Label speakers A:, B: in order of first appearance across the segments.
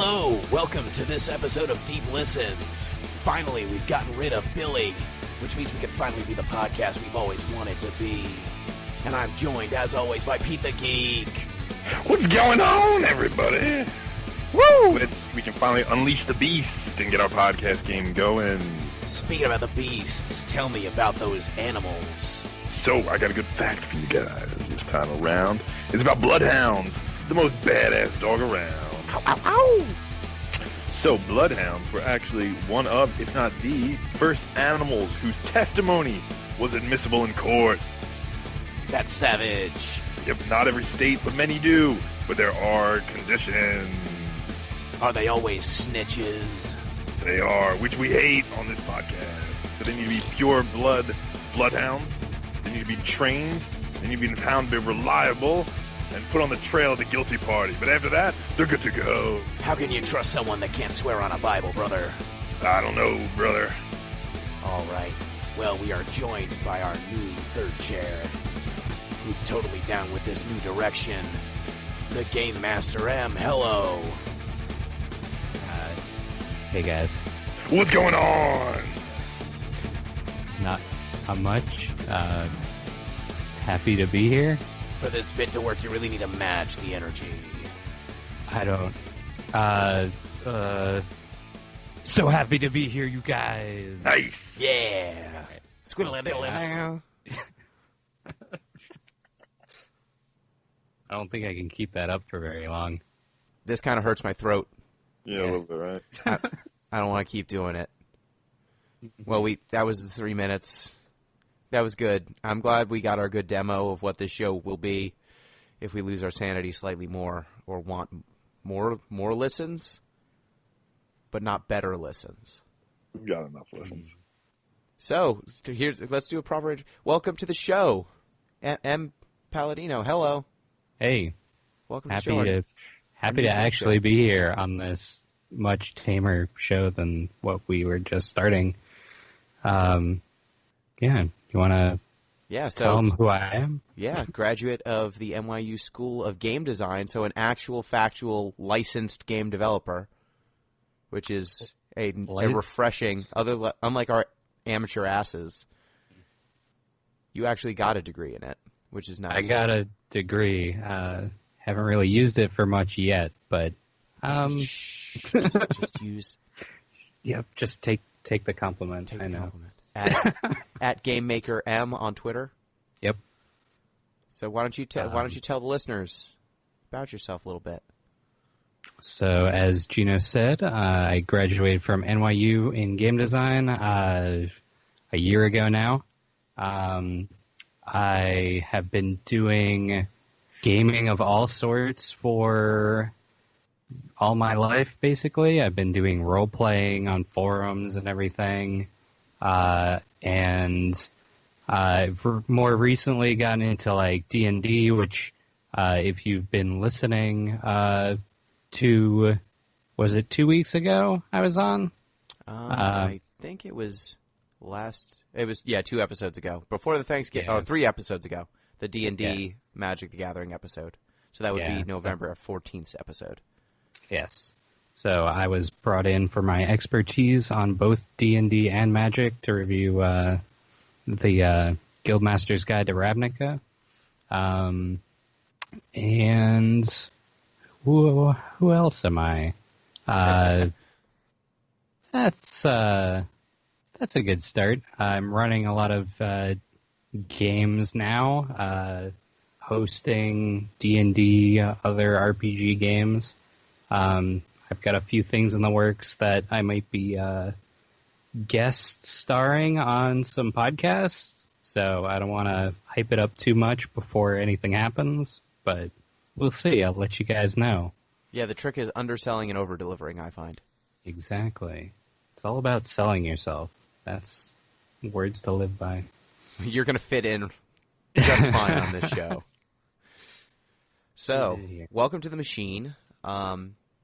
A: Hello, welcome to this episode of Deep Listens. Finally, we've gotten rid of Billy, which means we can finally be the podcast we've always wanted to be. And I'm joined, as always, by Pete the Geek.
B: What's going on, everybody? Woo! We can finally unleash the beast and get our podcast game going.
A: Speaking about the beasts, tell me about those animals.
B: So, I got a good fact for you guys this time around. It's about bloodhounds, the most badass dog around.
A: Ow, ow, ow!
B: So, bloodhounds were actually one of, if not the, first animals whose testimony was admissible in court.
A: That's savage.
B: Yep, not every state, but many do. But there are conditions.
A: Are they always snitches?
B: They are, which we hate on this podcast. So they need to be pure bloodhounds. They need to be trained. They need to be found to be reliable and put on the trail of the guilty party. But after that, they're good to go.
A: How can you trust someone that can't swear on a Bible, brother?
B: I don't know, brother.
A: All right. Well, we are joined by our new third chair, who's totally down with this new direction. The Game Master M. Hello.
C: Hey guys.
B: What's going on?
C: Not much. Happy to be here.
A: For this bit to work, you really need to match the energy.
C: I don't. So happy to be here, you guys.
B: Nice.
A: Yeah. Squiddle diddle now.
C: I don't think I can keep that up for very long.
A: This kind of hurts my throat.
B: Yeah, a little bit, right?
A: I don't want to keep doing it. Well, that was the 3 minutes. That was good. I'm glad we got our good demo of what this show will be if we lose our sanity slightly more or want more listens, but not better listens.
B: We've got enough listens.
A: So, let's do a proper... Welcome to the show. M. Palladino, hello.
C: Hey.
A: Welcome to the show.
C: Happy to actually be here on this much tamer show than what we were just starting. Yeah, you want to tell them who I am?
A: Yeah, graduate of the NYU School of Game Design, so an actual, factual, licensed game developer, which is a refreshing, unlike our amateur asses, you actually got a degree in it, which is nice.
C: I got a degree. Haven't really used it for much yet, but
A: just use.
C: Yep, just take the compliment. I know.
A: Compliment. At GameMaker M on Twitter.
C: Yep.
A: So why don't you tell the listeners about yourself a little bit?
C: So as Gino said, I graduated from NYU in game design a year ago now. I have been doing gaming of all sorts for all my life, basically. I've been doing role-playing on forums and everything. And I've more recently gotten into, like, D&D, which, if you've been listening was it 2 weeks ago I was on?
A: I think it was 2 episodes ago. Before the Thanksgiving, or 3 episodes ago. The D&D Magic the Gathering episode. So that would be November 14th episode.
C: Yes. So I was brought in for my expertise on both D&D and Magic to review the Guildmaster's Guide to Ravnica. And who else am I? That's a good start. I'm running a lot of games now, hosting D&D, other RPG games. I've got a few things in the works that I might be guest starring on some podcasts, so I don't want to hype it up too much before anything happens, but we'll see. I'll let you guys know.
A: Yeah, the trick is underselling and over-delivering, I find.
C: Exactly. It's all about selling yourself. That's words to live by.
A: You're going to fit in just fine on this show. So, welcome to the machine.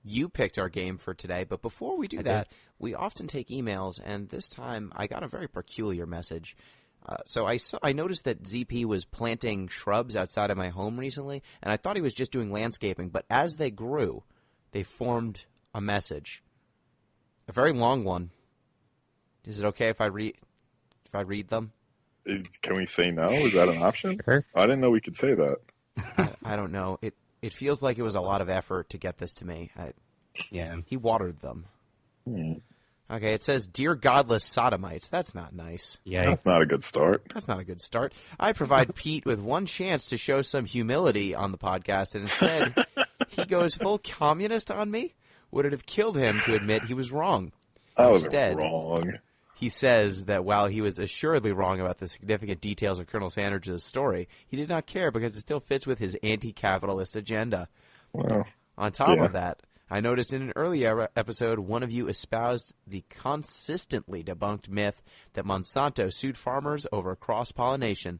A: You picked our game for today, but before we do that, we often take emails, and this time I got a very peculiar message. So I noticed that ZP was planting shrubs outside of my home recently, and I thought he was just doing landscaping, but as they grew, they formed a message, a very long one. Is it okay if I read them?
B: Can we say no? Is that an option?
C: Sure.
B: I didn't know we could say that.
A: I don't know. It feels like it was a lot of effort to get this to me.
C: Yeah.
A: He watered them.
B: Hmm.
A: Okay, it says, "Dear godless sodomites." That's not nice.
C: Yeah.
B: That's not a good start.
A: That's not a good start. I provide Pete with one chance to show some humility on the podcast, and instead he goes full communist on me? Would it have killed him to admit he was wrong?
B: I was
A: Instead,
B: wrong.
A: he says that while he was assuredly wrong about the significant details of Colonel Sanders' story, he did not care because it still fits with his anti-capitalist agenda.
B: Well,
A: On top
B: yeah.
A: of that, I noticed in an earlier episode, one of you espoused the consistently debunked myth that Monsanto sued farmers over cross-pollination.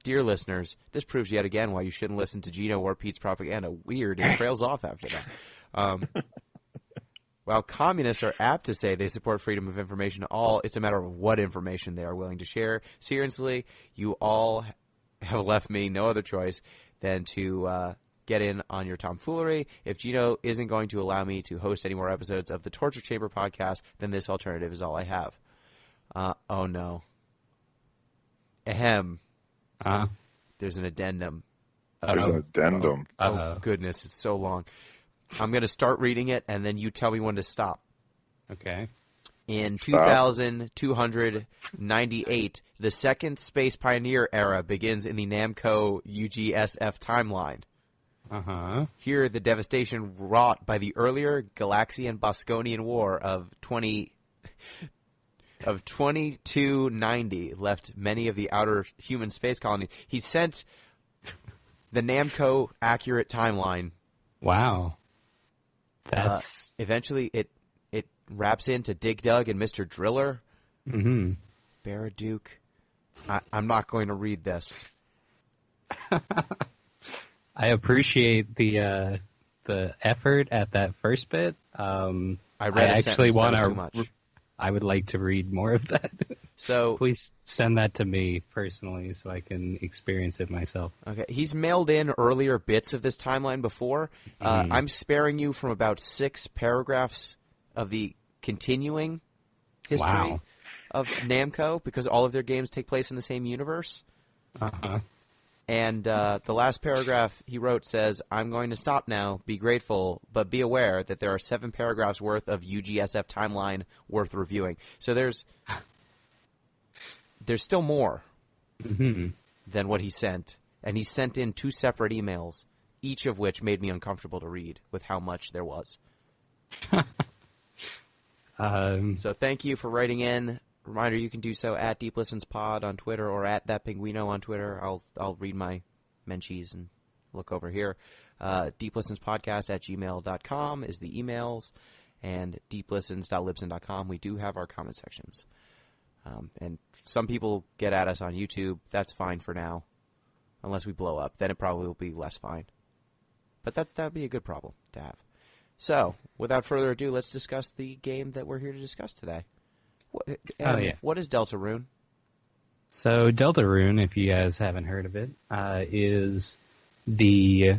A: Dear listeners, this proves yet again why you shouldn't listen to Gino or Pete's propaganda. Weird, it trails off after that. While communists are apt to say they support freedom of information to all, it's a matter of what information they are willing to share. Seriously, you all have left me no other choice than to get in on your tomfoolery. If Gino isn't going to allow me to host any more episodes of the Torture Chamber podcast, then this alternative is all I have. Oh no. Ahem. There's an addendum.
B: There's an addendum.
A: Oh goodness, it's so long. I'm going to start reading it, and then you tell me when to stop.
C: Okay.
A: In
B: Stop.
A: 2298, the second Space Pioneer era begins in the Namco UGSF timeline. Here, the devastation wrought by the earlier Galaxian-Bosconian War of 2290 left many of the outer human space colonies. He sent the Namco accurate timeline.
C: Wow. That's
A: Eventually, it wraps into Dig Dug and Mr. Driller.
C: mm-hmm.
A: Baraduke. I'm not going to read this.
C: I appreciate the effort at that first bit.
A: I read
C: I
A: a
C: actually
A: sentence that
C: want
A: was too
C: to.
A: much.
C: I would like to read more of that.
A: So
C: Please send that to me personally so I can experience it myself.
A: okay, he's mailed in earlier bits of this timeline before. I'm sparing you from about 6 paragraphs of the continuing history
C: Wow.
A: of Namco because all of their games take place in the same universe. And the last paragraph he wrote says, "I'm going to stop now. Be grateful, but be aware that there are 7 paragraphs worth of UGSF timeline worth reviewing." So there's still more than what he sent. And he sent in 2 separate emails, each of which made me uncomfortable to read with how much there was. So thank you for writing in. Reminder, you can do so at Deep Listens Pod on Twitter or at That Pinguino on Twitter. I'll read my menchies and look over here. deeplistenspodcast@gmail.com is the emails, and deeplistens.libsyn.com. We do have our comment sections. And some people get at us on YouTube. That's fine for now, unless we blow up. Then it probably will be less fine. But that would be a good problem to have. So, without further ado, let's discuss the game that we're here to discuss today. What is Deltarune?
C: So Deltarune, if you guys haven't heard of it, is the,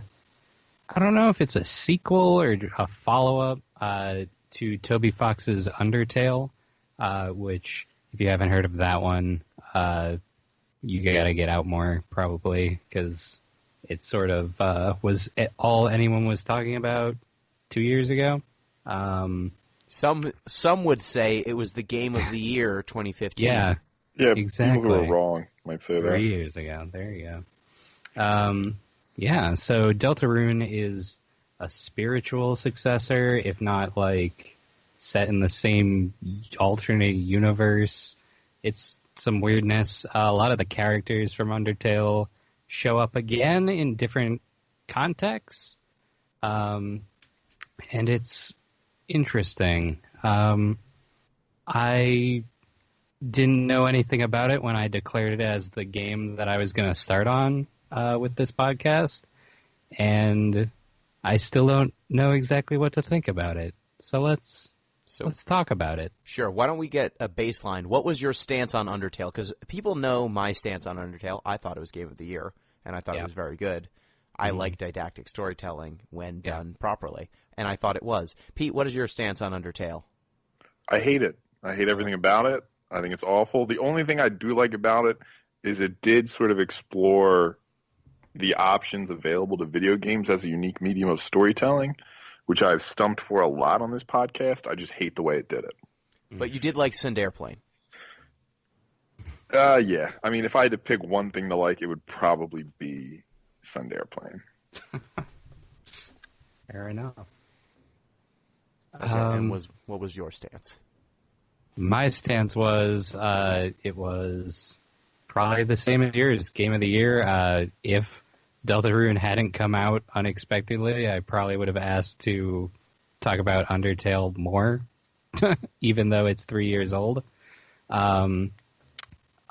C: I don't know if it's a sequel or a follow-up to Toby Fox's Undertale, which, if you haven't heard of that one, you gotta get out more, probably, because it sort of was all anyone was talking about 2 years ago.
A: Some would say it was the game of the year 2015.
C: Yeah, exactly.
B: People who are wrong might say
C: 3 years ago. There you go. Yeah, so Deltarune is a spiritual successor, if not like set in the same alternate universe. It's some weirdness. A lot of the characters from Undertale show up again in different contexts. And it's interesting. I didn't know anything about it when I declared it as the game that I was going to start on with this podcast, and I still don't know exactly what to think about it. So let's talk about it.
A: Sure. Why don't we get a baseline? What was your stance on Undertale? Because people know my stance on Undertale. I thought it was Game of the Year, and I thought it was very good. I like didactic storytelling when done properly, and I thought it was. Pete, what is your stance on Undertale?
B: I hate it. I hate everything about it. I think it's awful. The only thing I do like about it is it did sort of explore the options available to video games as a unique medium of storytelling, which I've stumped for a lot on this podcast. I just hate the way it did it.
A: But you did like Send Airplane.
B: Yeah. I mean, if I had to pick one thing to like, it would probably be Send Airplane.
C: Fair enough.
A: Okay, and what was your stance?
C: My stance was it was probably the same as yours. Game of the year. If Deltarune hadn't come out unexpectedly, I probably would have asked to talk about Undertale more, even though it's 3 years old.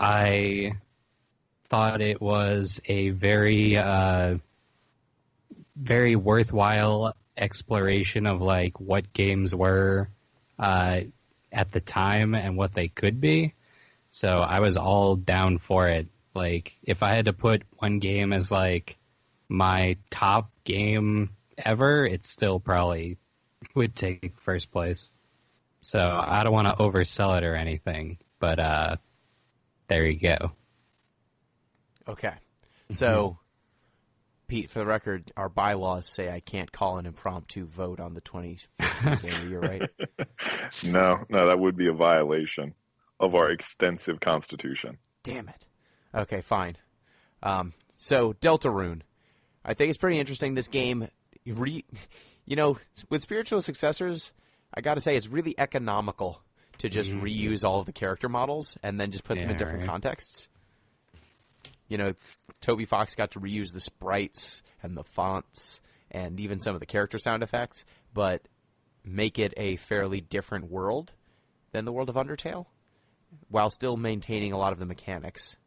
C: I thought it was a very, very worthwhile exploration of like what games were at the time and what they could be. So I was all down for it. Like, if I had to put one game as like my top game ever, it still probably would take first place. So I don't want to oversell it or anything, but there you go.
A: Okay. So, Pete, for the record, our bylaws say I can't call an impromptu vote on the 2015 Game of the Year, right?
B: No, that would be a violation of our extensive constitution.
A: Damn it. Okay, fine. So, Deltarune. I think it's pretty interesting. This game, with spiritual successors, I got to say it's really economical to just reuse all of the character models and then just put them in different contexts. Toby Fox got to reuse the sprites and the fonts and even some of the character sound effects, but make it a fairly different world than the world of Undertale, while still maintaining a lot of the mechanics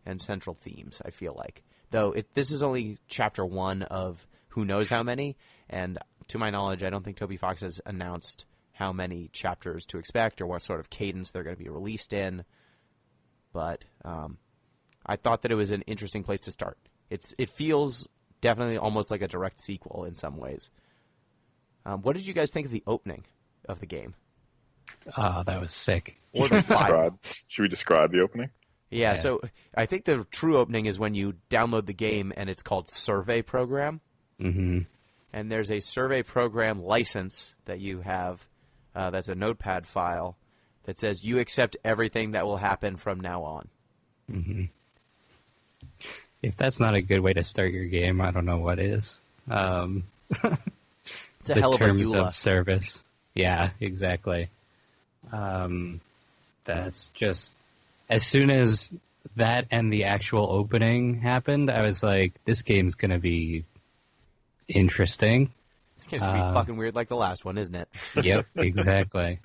A: and central themes, I feel like. Though this is only chapter 1 of who knows how many, and to my knowledge, I don't think Toby Fox has announced how many chapters to expect or what sort of cadence they're going to be released in. But I thought that it was an interesting place to start. It feels definitely almost like a direct sequel in some ways. What did you guys think of the opening of the game?
C: Oh, that was sick.
A: Or the file?
B: Should we describe the opening?
A: Yeah, so I think the true opening is when you download the game and it's called Survey Program.
C: Mm-hmm.
A: And there's a Survey Program license that you have that's a notepad file that says you accept everything that will happen from now on.
C: Mm-hmm. If that's not a good way to start your game, I don't know what is.
A: It's a hell of a
C: terms
A: EULA.
C: of service. Yeah, exactly. That's just, as soon as that and the actual opening happened, I was like, this game's going to be interesting.
A: This game's going to be fucking weird like the last one, isn't it?
C: Yep, exactly.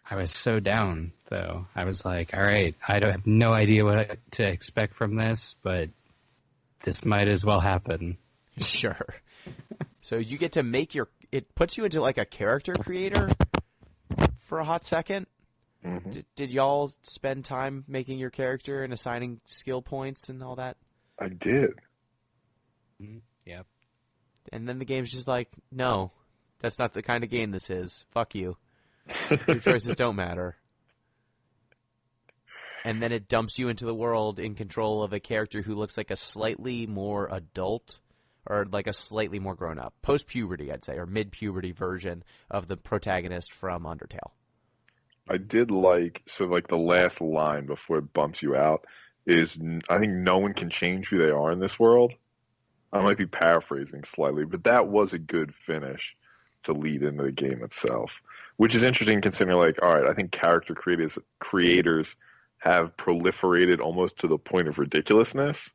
C: I was so down, though. I was like, all right, I have no idea what to expect from this, but this might as well happen.
A: Sure. So you get to make it puts you into like a character creator for a hot second.
B: Mm-hmm.
A: Did y'all spend time making your character and assigning skill points and all that?
B: I did.
C: Yep.
A: And then the game's just like, no, that's not the kind of game this is. Fuck you. Your choices don't matter. And then it dumps you into the world in control of a character who looks like a slightly more adult or like a slightly more grown up. Post-puberty, I'd say, or mid-puberty version of the protagonist from Undertale.
B: I did like the last line before it bumps you out is, I think no one can change who they are in this world. I might be paraphrasing slightly, but that was a good finish to lead into the game itself, which is interesting considering, like, all right, I think character creators have proliferated almost to the point of ridiculousness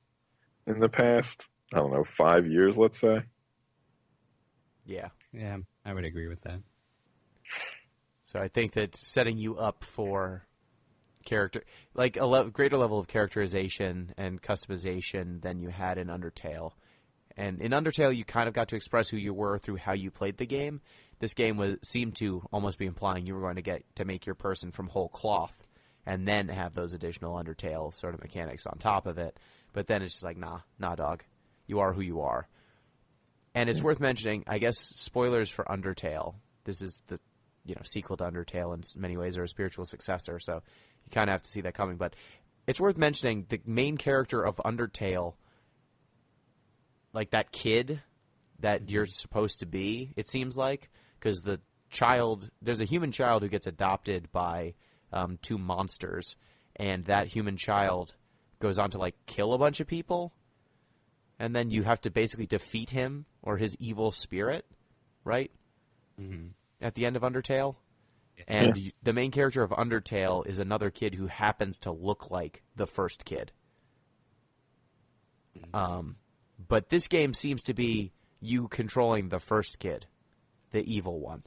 B: in the past, I don't know, 5 years, let's say.
A: Yeah.
C: Yeah, I would agree with that.
A: So I think that setting you up for character, like a greater level of characterization and customization than you had in Undertale. And in Undertale, you kind of got to express who you were through how you played the game. This game seemed to almost be implying you were going to get to make your person from whole cloth and then have those additional Undertale sort of mechanics on top of it. But then it's just like, nah, dog. You are who you are. And it's worth mentioning, I guess, spoilers for Undertale. This is the sequel to Undertale in many ways, or a spiritual successor, so you kind of have to see that coming. But it's worth mentioning the main character of Undertale, like that kid that you're supposed to be, it seems like, because there's a human child who gets adopted by two monsters, and that human child goes on to like kill a bunch of people, and then you have to basically defeat him or his evil spirit, right?
C: Mm-hmm.
A: At the end of Undertale. And the main character of Undertale is another kid who happens to look like the first kid. But this game seems to be you controlling the first kid, the evil one.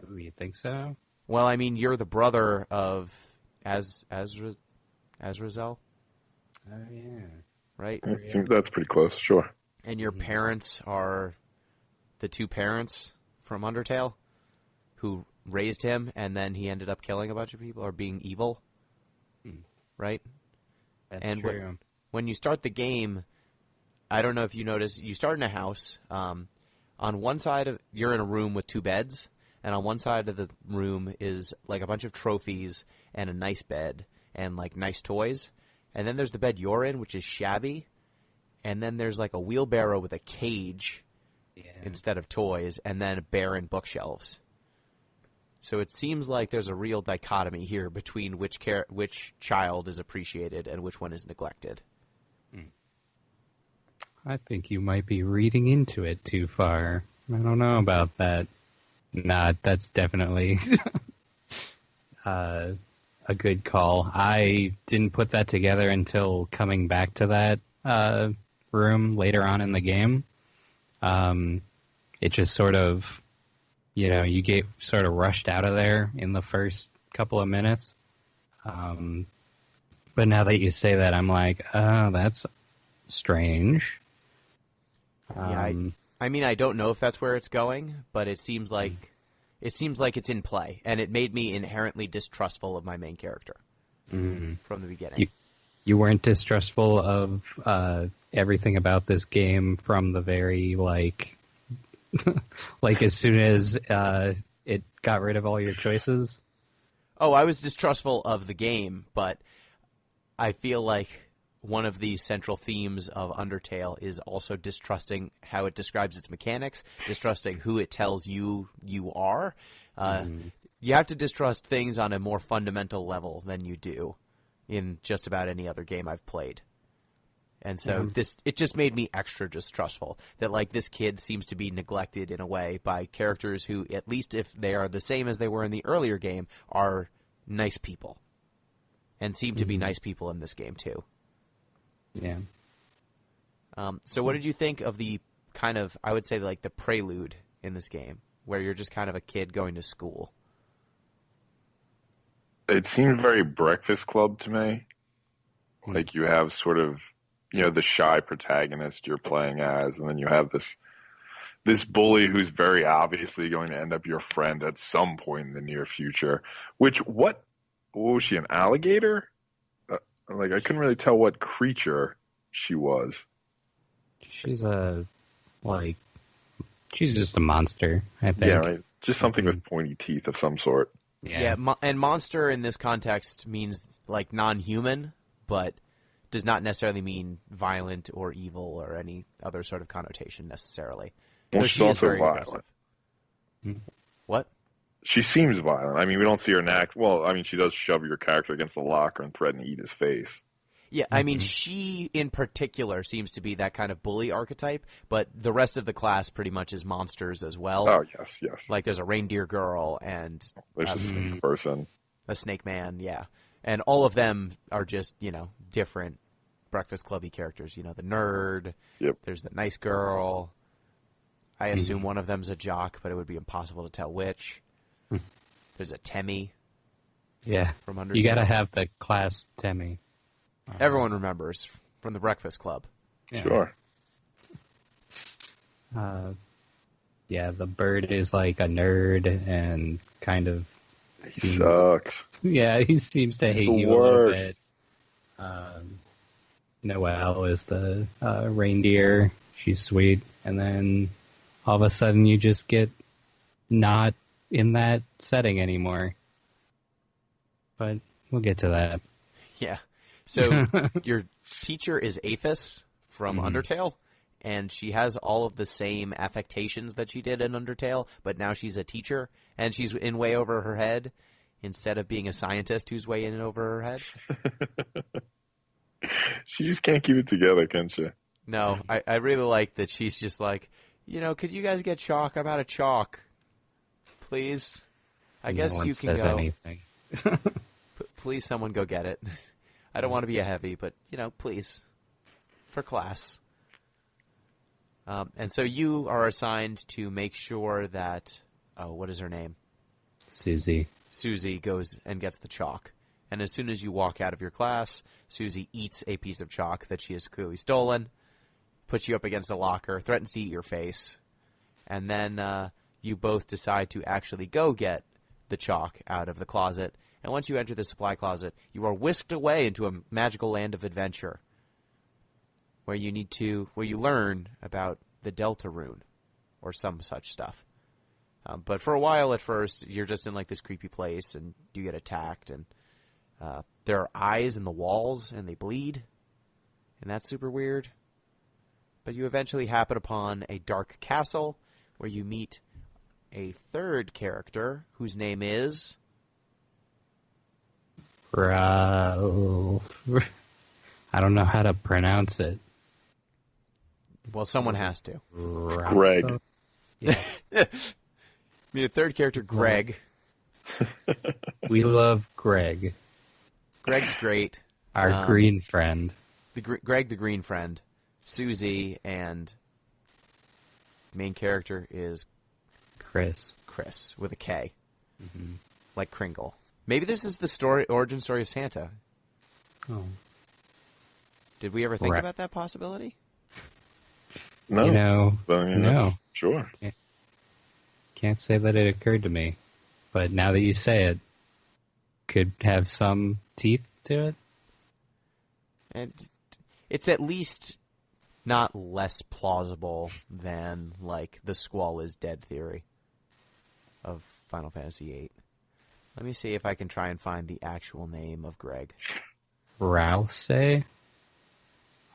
C: Oh, you think so?
A: Well, I mean, you're the brother of Azrazel,
C: Oh, yeah.
A: right?
B: I think that's pretty close, sure.
A: And your parents are the two parents from Undertale who raised him, and then he ended up killing a bunch of people or being evil, right?
C: That's true.
A: When you start the game, I don't know if you notice, you start in a house. On one side, you're in a room with two beds, and on one side of the room is like a bunch of trophies and a nice bed and like nice toys. And then there's the bed you're in, which is shabby. And then there's like a wheelbarrow with a cage instead of toys, and then barren bookshelves. So it seems like there's a real dichotomy here between which child is appreciated and which one is neglected.
C: I think you might be reading into it too far. I don't know about that. Nah, that's definitely a good call. I didn't put that together until coming back to that room later on in the game. It just sort of, you get sort of rushed out of there in the first couple of minutes. But now that you say that, I'm like, oh, that's strange.
A: Yeah, I mean, I don't know if that's where it's going, but it seems like it's in play, and it made me inherently distrustful of my main character from the beginning.
C: You weren't distrustful of everything about this game from the very like as soon as it got rid of all your choices?
A: Oh, I was distrustful of the game, but I feel like one of the central themes of Undertale is also distrusting how it describes its mechanics, distrusting who it tells you are. You have to distrust things on a more fundamental level than you do in just about any other game I've played. And so it just made me extra distrustful that like this kid seems to be neglected in a way by characters who, at least if they are the same as they were in the earlier game, are nice people and seem to be nice people in this game too.
C: Yeah.
A: So what did you think of the kind of, I would say like the prelude in this game where you're just kind of a kid going to school?
B: It seemed very Breakfast Club to me. Like you have sort of, the shy protagonist you're playing as, and then you have this bully who's very obviously going to end up your friend at some point in the near future. What was she, an alligator? I couldn't really tell what creature she was.
C: She's she's just a monster, I think.
B: Yeah, right. Just something with pointy teeth of some sort.
A: Yeah, and monster in this context means like non-human, but does not necessarily mean violent or evil or any other sort of connotation necessarily.
B: Well,
A: Though
B: she's
A: she is
B: also
A: very
B: violent.
A: aggressive. What?
B: She seems violent. I mean, we don't see her in act. Well, I mean, she does shove your character against the locker and threaten to eat his face.
A: Yeah, I mean, she in particular seems to be that kind of bully archetype, but the rest of the class pretty much is monsters as well.
B: Oh, yes.
A: Like there's a reindeer girl and
B: There's a snake person.
A: a snake man, yeah. And all of them are just, different Breakfast Clubby characters. The nerd,
B: Yep.
A: There's the nice girl. I assume one of them's a jock, but it would be impossible to tell which. There's a Temmie.
C: Yeah.
A: From Undertale.
C: You gotta have the class Temmie.
A: Everyone remembers from the Breakfast Club.
C: Yeah.
B: Sure.
C: Yeah, the bird is like a nerd and kind of
B: He sucks.
C: Yeah, he seems to hate
B: the
C: you
B: worst.
C: a little bit. Noelle is the reindeer. She's sweet. And then all of a sudden you just get not in that setting anymore. But we'll get to that.
A: Yeah. So your teacher is Aethys from Undertale, and she has all of the same affectations that she did in Undertale, but now she's a teacher, and she's in way over her head instead of being a scientist who's way in and over her head.
B: She just can't keep it together, can she?
A: No, I really like that she's just like, could you guys get chalk? I'm out of chalk. Please. I guess
C: no
A: you
C: one
A: can
C: says
A: go.
C: anything.
A: Please, someone go get it. I don't want to be a heavy, but, please. For class. And so you are assigned to make sure that, what is her name?
C: Susie.
A: Susie goes and gets the chalk. And as soon as you walk out of your class, Susie eats a piece of chalk that she has clearly stolen, puts you up against a locker, threatens to eat your face, and then you both decide to actually go get the chalk out of the closet. And once you enter the supply closet, you are whisked away into a magical land of adventure where you learn about the Delta Rune or some such stuff. But for a while at first, you're just in like this creepy place and you get attacked, and there are eyes in the walls and they bleed, and that's super weird. But you eventually happen upon a dark castle where you meet a third character whose name is...
C: Ralph. I don't know how to pronounce it.
A: Well, someone has to.
B: Greg.
C: Yeah.
A: The third character, Greg.
C: We love Greg.
A: Greg's great.
C: Our green friend.
A: Greg the green friend. Susie, and main character is
C: Chris
A: with a K. Mm-hmm. Like Kringle. Maybe this is the origin story of Santa.
C: Oh.
A: Did we ever think about that possibility?
B: No.
C: No.
B: Sure.
C: Can't say that it occurred to me. But now that you say it, could have some teeth to it.
A: And it's at least not less plausible than, like, the Squall is dead theory of Final Fantasy VIII. Let me see if I can try and find the actual name of Greg.
C: Ralsei?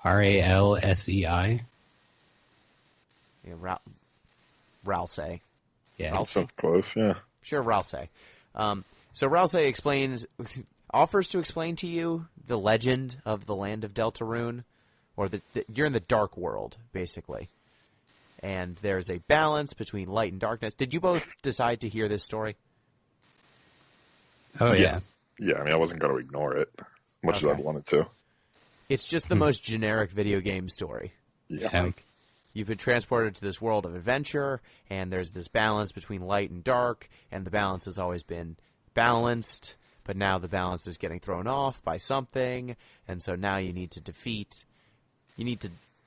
C: Ralsei?
A: Yeah, Ralsei.
C: Yeah.
B: That sounds close, yeah.
A: Sure, Ralsei. So Ralsei offers to explain to you the legend of the land of Deltarune, or you're in the dark world, basically. And there's a balance between light and darkness. Did you both decide to hear this story?
C: Oh, yeah.
B: Yeah, I mean, I wasn't going to ignore it as much as I wanted to.
A: It's just the most generic video game story.
B: Yeah.
A: Like, you've been transported to this world of adventure, and there's this balance between light and dark, and the balance has always been balanced, but now the balance is getting thrown off by something, and so now you need to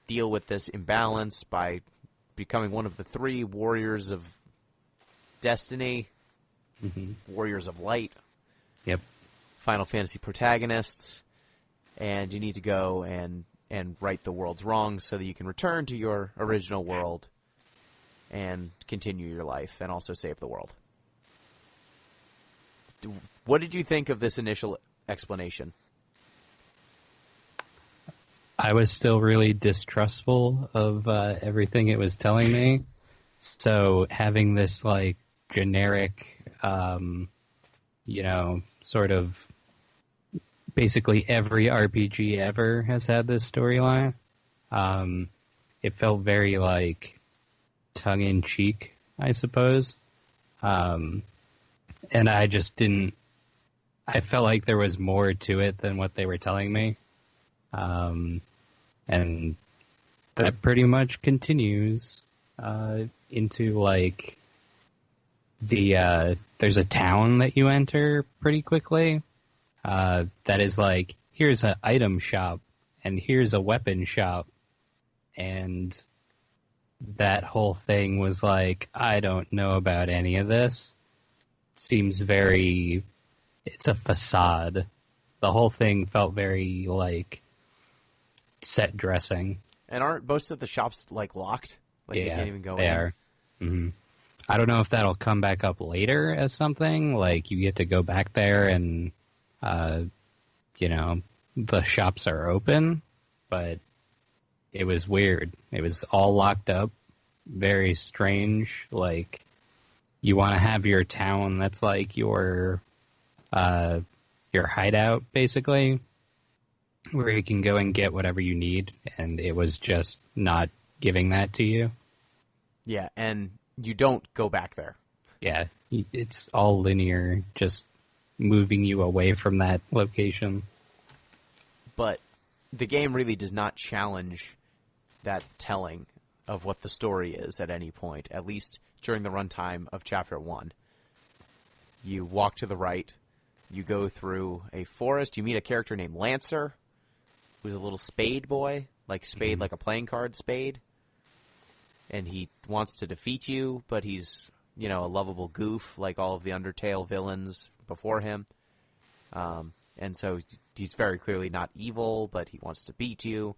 A: deal with this imbalance by becoming one of the 3 warriors of destiny, warriors of light.
C: Yep.
A: Final Fantasy protagonists, and you need to go and right the world's wrongs so that you can return to your original world and continue your life and also save the world. What did you think of this initial explanation?
C: I was still really distrustful of everything it was telling me. So having this, like, generic, sort of basically every RPG ever has had this storyline. It felt very, like, tongue-in-cheek, I suppose. And I just didn't... I felt like there was more to it than what they were telling me. And that pretty much continues into, like, there's a town that you enter pretty quickly that is like, here's an item shop and here's a weapon shop, and that whole thing was like, I don't know about any of this. Seems very, it's a facade. The whole thing felt very like set dressing.
A: And aren't most of the shops like locked? Like you can't even go
C: they
A: in.
C: are. Mm-hmm. I don't know if that'll come back up later as something. Like you get to go back there and, the shops are open, but it was weird. It was all locked up. Very strange. Like you want to have your town that's like your hideout, basically, where you can go and get whatever you need, and it was just not giving that to you.
A: Yeah, and you don't go back there.
C: Yeah, it's all linear, just moving you away from that location.
A: But the game really does not challenge that telling of what the story is at any point, at least during the runtime of Chapter 1. You walk to the right, you go through a forest, you meet a character named Lancer, who's a little spade boy, like spade, like a playing card spade. And he wants to defeat you, but he's, a lovable goof like all of the Undertale villains before him. And so he's very clearly not evil, but he wants to beat you.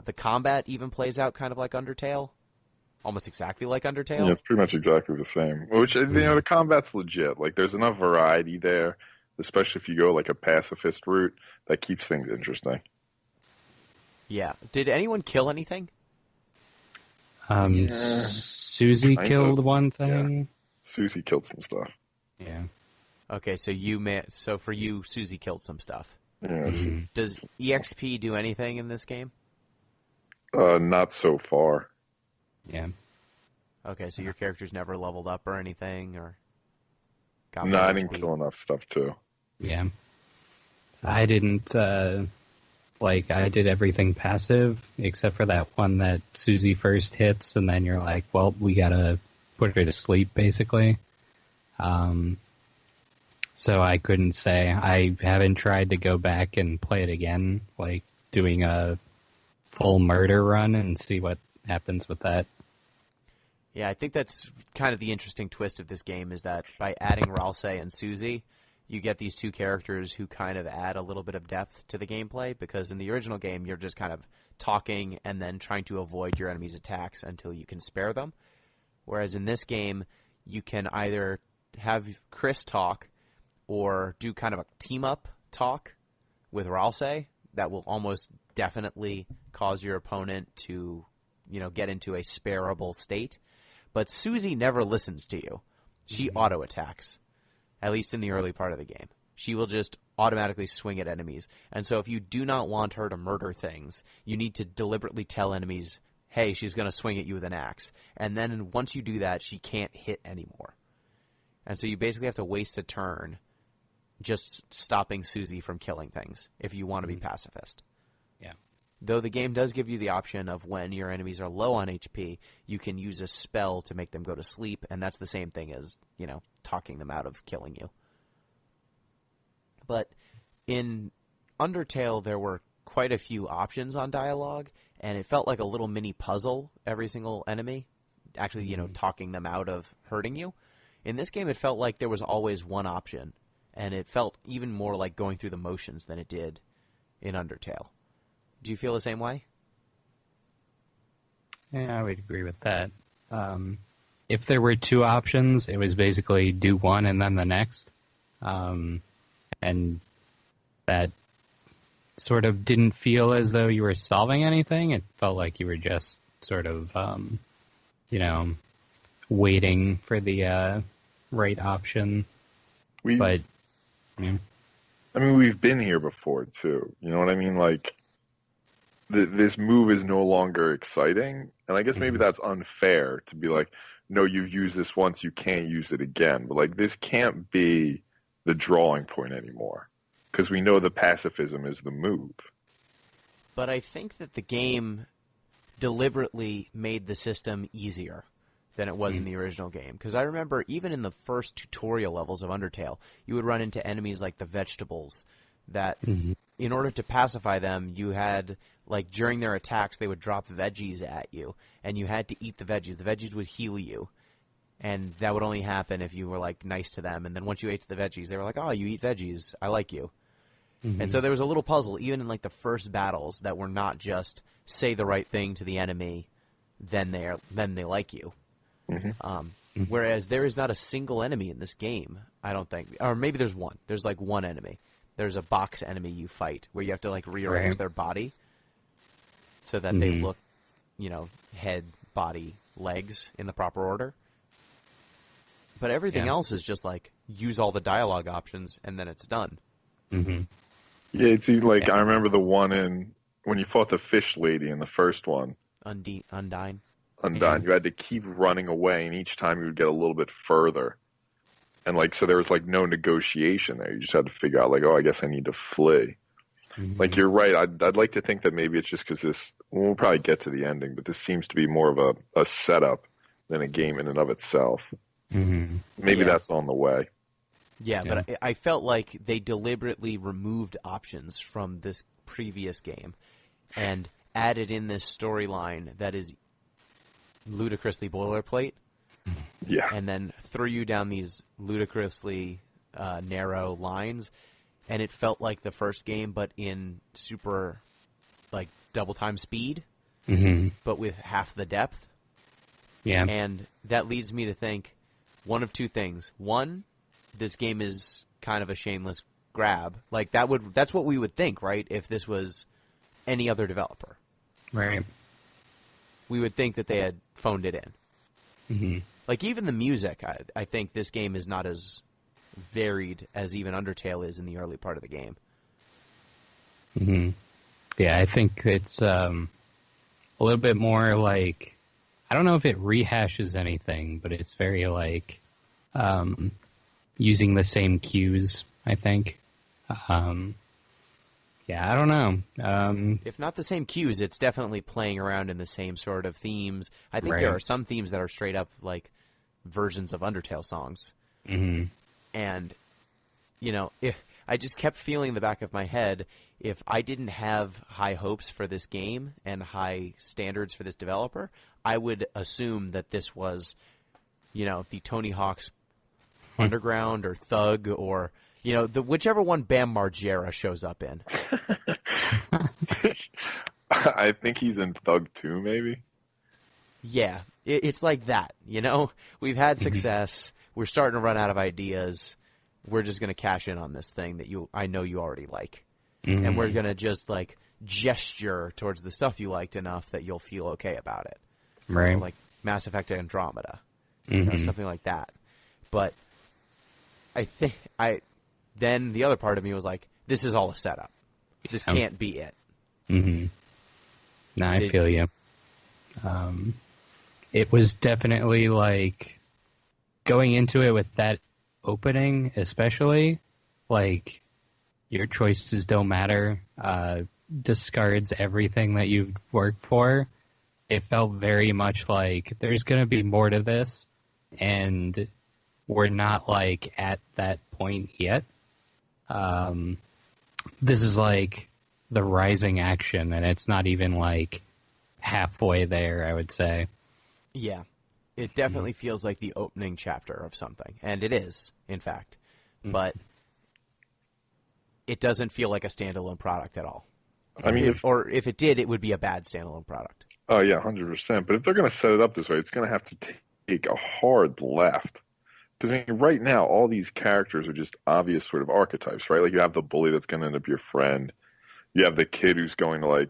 A: The combat even plays out kind of like Undertale. Almost exactly like Undertale.
B: Yeah, it's pretty much exactly the same. Which, the combat's legit. Like, there's enough variety there, especially if you go, like, a pacifist route, that keeps things interesting.
A: Yeah. Did anyone kill anything?
C: Susie killed one thing.
B: Yeah. Susie killed some stuff.
C: Yeah.
A: Okay, so for you, Susie killed some stuff.
B: Yeah.
A: Does EXP do anything in this game?
B: Not so far.
C: Yeah.
A: Okay, so your character's never leveled up or anything, or got
B: No,
A: more
B: I didn't
A: XP?
B: kill enough stuff too.
C: Yeah. I didn't, I did everything passive, except for that one that Susie first hits, and then you're like, well, we gotta put her to sleep, basically. So I couldn't say. I haven't tried to go back and play it again, like doing a full murder run and see what happens with that.
A: Yeah, I think that's kind of the interesting twist of this game is that by adding Ralsei and Susie, you get these two characters who kind of add a little bit of depth to the gameplay, because in the original game, you're just kind of talking and then trying to avoid your enemy's attacks until you can spare them. Whereas in this game, you can either have Chris talk or do kind of a team-up talk with Ralsei that will almost definitely cause your opponent to, get into a spareable state. But Susie never listens to you. She auto-attacks, at least in the early part of the game. She will just automatically swing at enemies. And so if you do not want her to murder things, you need to deliberately tell enemies, hey, she's going to swing at you with an axe. And then once you do that, she can't hit anymore. And so you basically have to waste a turn just stopping Susie from killing things if you want to be pacifist.
C: Yeah.
A: Though the game does give you the option of when your enemies are low on HP, you can use a spell to make them go to sleep, and that's the same thing as, talking them out of killing you. But in Undertale, there were quite a few options on dialogue, and it felt like a little mini puzzle, every single enemy, actually, talking them out of hurting you. In this game, it felt like there was always one option, and it felt even more like going through the motions than it did in Undertale. Do you feel the same way?
C: Yeah, I would agree with that. If there were two options, it was basically do one and then the next. And that sort of didn't feel as though you were solving anything. It felt like you were just sort of, waiting for the right option.
B: We've been here before, too. You know what I mean? Like, this move is no longer exciting, and I guess maybe that's unfair to be like, no, you've used this once, you can't use it again. But, like, this can't be the drawing point anymore, because we know the pacifism is the move.
A: But I think that the game deliberately made the system easier than it was in the original game. Because I remember even in the first tutorial levels of Undertale, you would run into enemies like the vegetables that, in order to pacify them, you had, like, during their attacks, they would drop veggies at you, and you had to eat the veggies. The veggies would heal you, and that would only happen if you were, like, nice to them. And then once you ate the veggies, they were like, oh, you eat veggies. I like you.
C: Mm-hmm.
A: And so there was a little puzzle, even in like the first battles, that were not just say the right thing to the enemy, then they like you. Whereas there is not a single enemy in this game, I don't think. Or maybe there's one. There's like one enemy. There's a box enemy you fight where you have to like rearrange their body so that they look, head, body, legs in the proper order. But everything else is just like use all the dialogue options and then it's done.
C: Mm-hmm.
B: Yeah, it's like I remember the one when you fought the fish lady in the first one.
A: Undyne.
B: You had to keep running away, and each time you would get a little bit further. And so there was no negotiation there. You just had to figure out I guess I need to flee.
C: Mm-hmm.
B: You're right. I'd like to think that maybe it's just because we'll probably get to the ending, but this seems to be more of a setup than a game in and of itself.
C: Mm-hmm.
B: Maybe that's on the way.
A: Yeah, but I felt like they deliberately removed options from this previous game and added in this storyline that is ludicrously boilerplate.
B: Yeah.
A: And then threw you down these ludicrously narrow lines, and it felt like the first game, but in super, double time speed, but with half the depth.
C: Yeah.
A: And that leads me to think one of two things. One, this game is kind of a shameless grab. That's what we would think, right? If this was any other developer.
C: Right.
A: We would think that they had phoned it in.
C: Mm-hmm.
A: Even the music, I think this game is not as varied as even Undertale is in the early part of the game.
C: Mm-hmm. Yeah, I think it's a little bit more I don't know if it rehashes anything, but it's very using the same cues, I think. Yeah, I don't know.
A: If not the same cues, it's definitely playing around in the same sort of themes. I think there are some themes that are straight up versions of Undertale songs.
C: Mm-hmm.
A: And, if I just kept feeling in the back of my head, if I didn't have high hopes for this game and high standards for this developer, I would assume that this was, the Tony Hawk's Underground or Thug or, whichever one Bam Margera shows up in.
B: I think he's in Thug 2, maybe.
A: Yeah, it's like that, We've had success. We're starting to run out of ideas. We're just going to cash in on this thing that I know you already like.
C: Mm-hmm.
A: And we're going to just, gesture towards the stuff you liked enough that you'll feel okay about it.
C: Right.
A: Like Mass Effect Andromeda.
C: Mm-hmm.
A: Something like that. But I think then the other part of me was like, this is all a setup. This can't be it.
C: Mm-hmm. No, I feel you. It was definitely going into it with that opening, especially your choices don't matter. Discards everything that you've worked for. It felt very much like there's going to be more to this, and we're not at that point yet. This is the rising action, and it's not even halfway there, I would say.
A: Yeah. It definitely feels like the opening chapter of something. And it is, in fact. But it doesn't feel like a standalone product at all.
B: I mean,
A: if it did, it would be a bad standalone product.
B: Oh, yeah, 100%. But if they're going to set it up this way, it's going to have to take a hard left. Because, right now, all these characters are just obvious sort of archetypes, right? You have the bully that's going to end up your friend. You have the kid who's going to,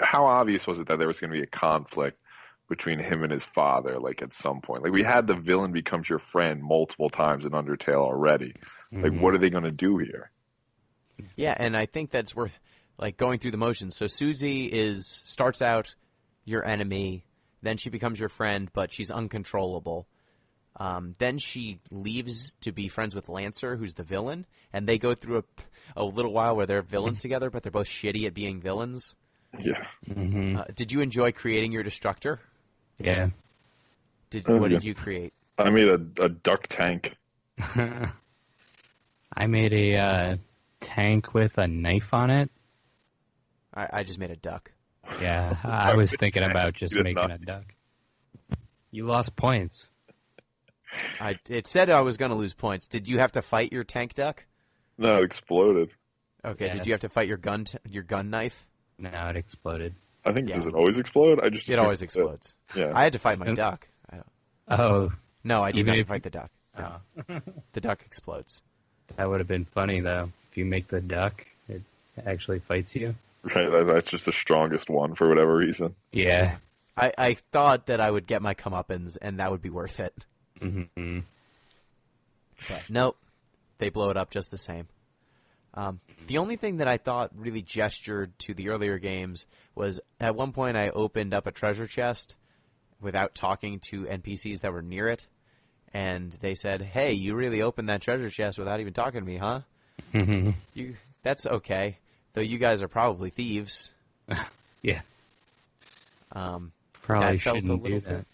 B: how obvious was it that there was going to be a conflict between him and his father, at some point? We had the villain becomes your friend multiple times in Undertale already. What are they going to do here?
A: Yeah, and I think that's worth, going through the motions. So Susie starts out your enemy, then she becomes your friend, but she's uncontrollable. Then she leaves to be friends with Lancer, who's the villain, and they go through a little while where they're villains together, but they're both shitty at being villains.
B: Yeah.
A: Did you enjoy creating your Destructor?
C: Yeah.
A: What did you create?
B: I made a duck tank.
C: I made a tank with a knife on it.
A: I just made a duck.
C: Yeah, I was thinking about just making a duck. You lost points.
A: It said I was going to lose points. Did you have to fight your tank duck?
B: No, it exploded.
A: Okay,
C: Yeah.
A: did you have to fight your gun knife?
C: No, it exploded.
B: I think,
A: Yeah.
B: does it always explode? I just
A: It
B: assumed
A: always
B: that-
A: explodes.
B: Yeah.
A: I had to fight my
C: And-
A: duck.
C: Oh,
A: No, I didn't
C: Even
A: have to
C: if
A: fight the duck. No,
C: oh.
A: the duck explodes.
C: That would have been funny though. If you make the duck, it actually fights you.
B: Right, that's just the strongest one for whatever reason.
C: Yeah.
A: I thought that I would get my comeuppance and that would be worth it.
C: Mm-hmm.
A: But nope, they blow it up just the same. The only thing that I thought really gestured to the earlier games was at one point I opened up a treasure chest without talking to NPCs that were near it, and they said, "Hey, you really opened that treasure chest without even talking to me, huh?
C: Mm-hmm.
A: That's okay, though you guys are probably thieves."
C: Yeah.
A: That
C: Probably
A: felt a
C: shouldn't
A: little
C: do that.
A: bit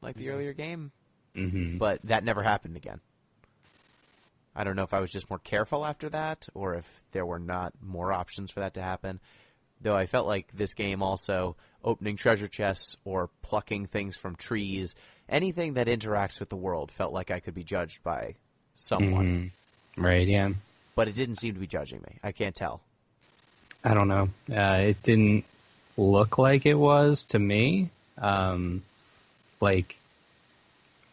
A: like the earlier game,
C: Mm-hmm.
A: but that never happened again. I don't know if I was just more careful after that, or if there were not more options for that to happen. Though I felt like this game also, opening treasure chests or plucking things from trees, anything that interacts with the world felt like I could be judged by someone.
C: Mm-hmm. Right, yeah.
A: But it didn't seem to be judging me. I can't tell.
C: I don't know. It didn't look like it was to me. Like,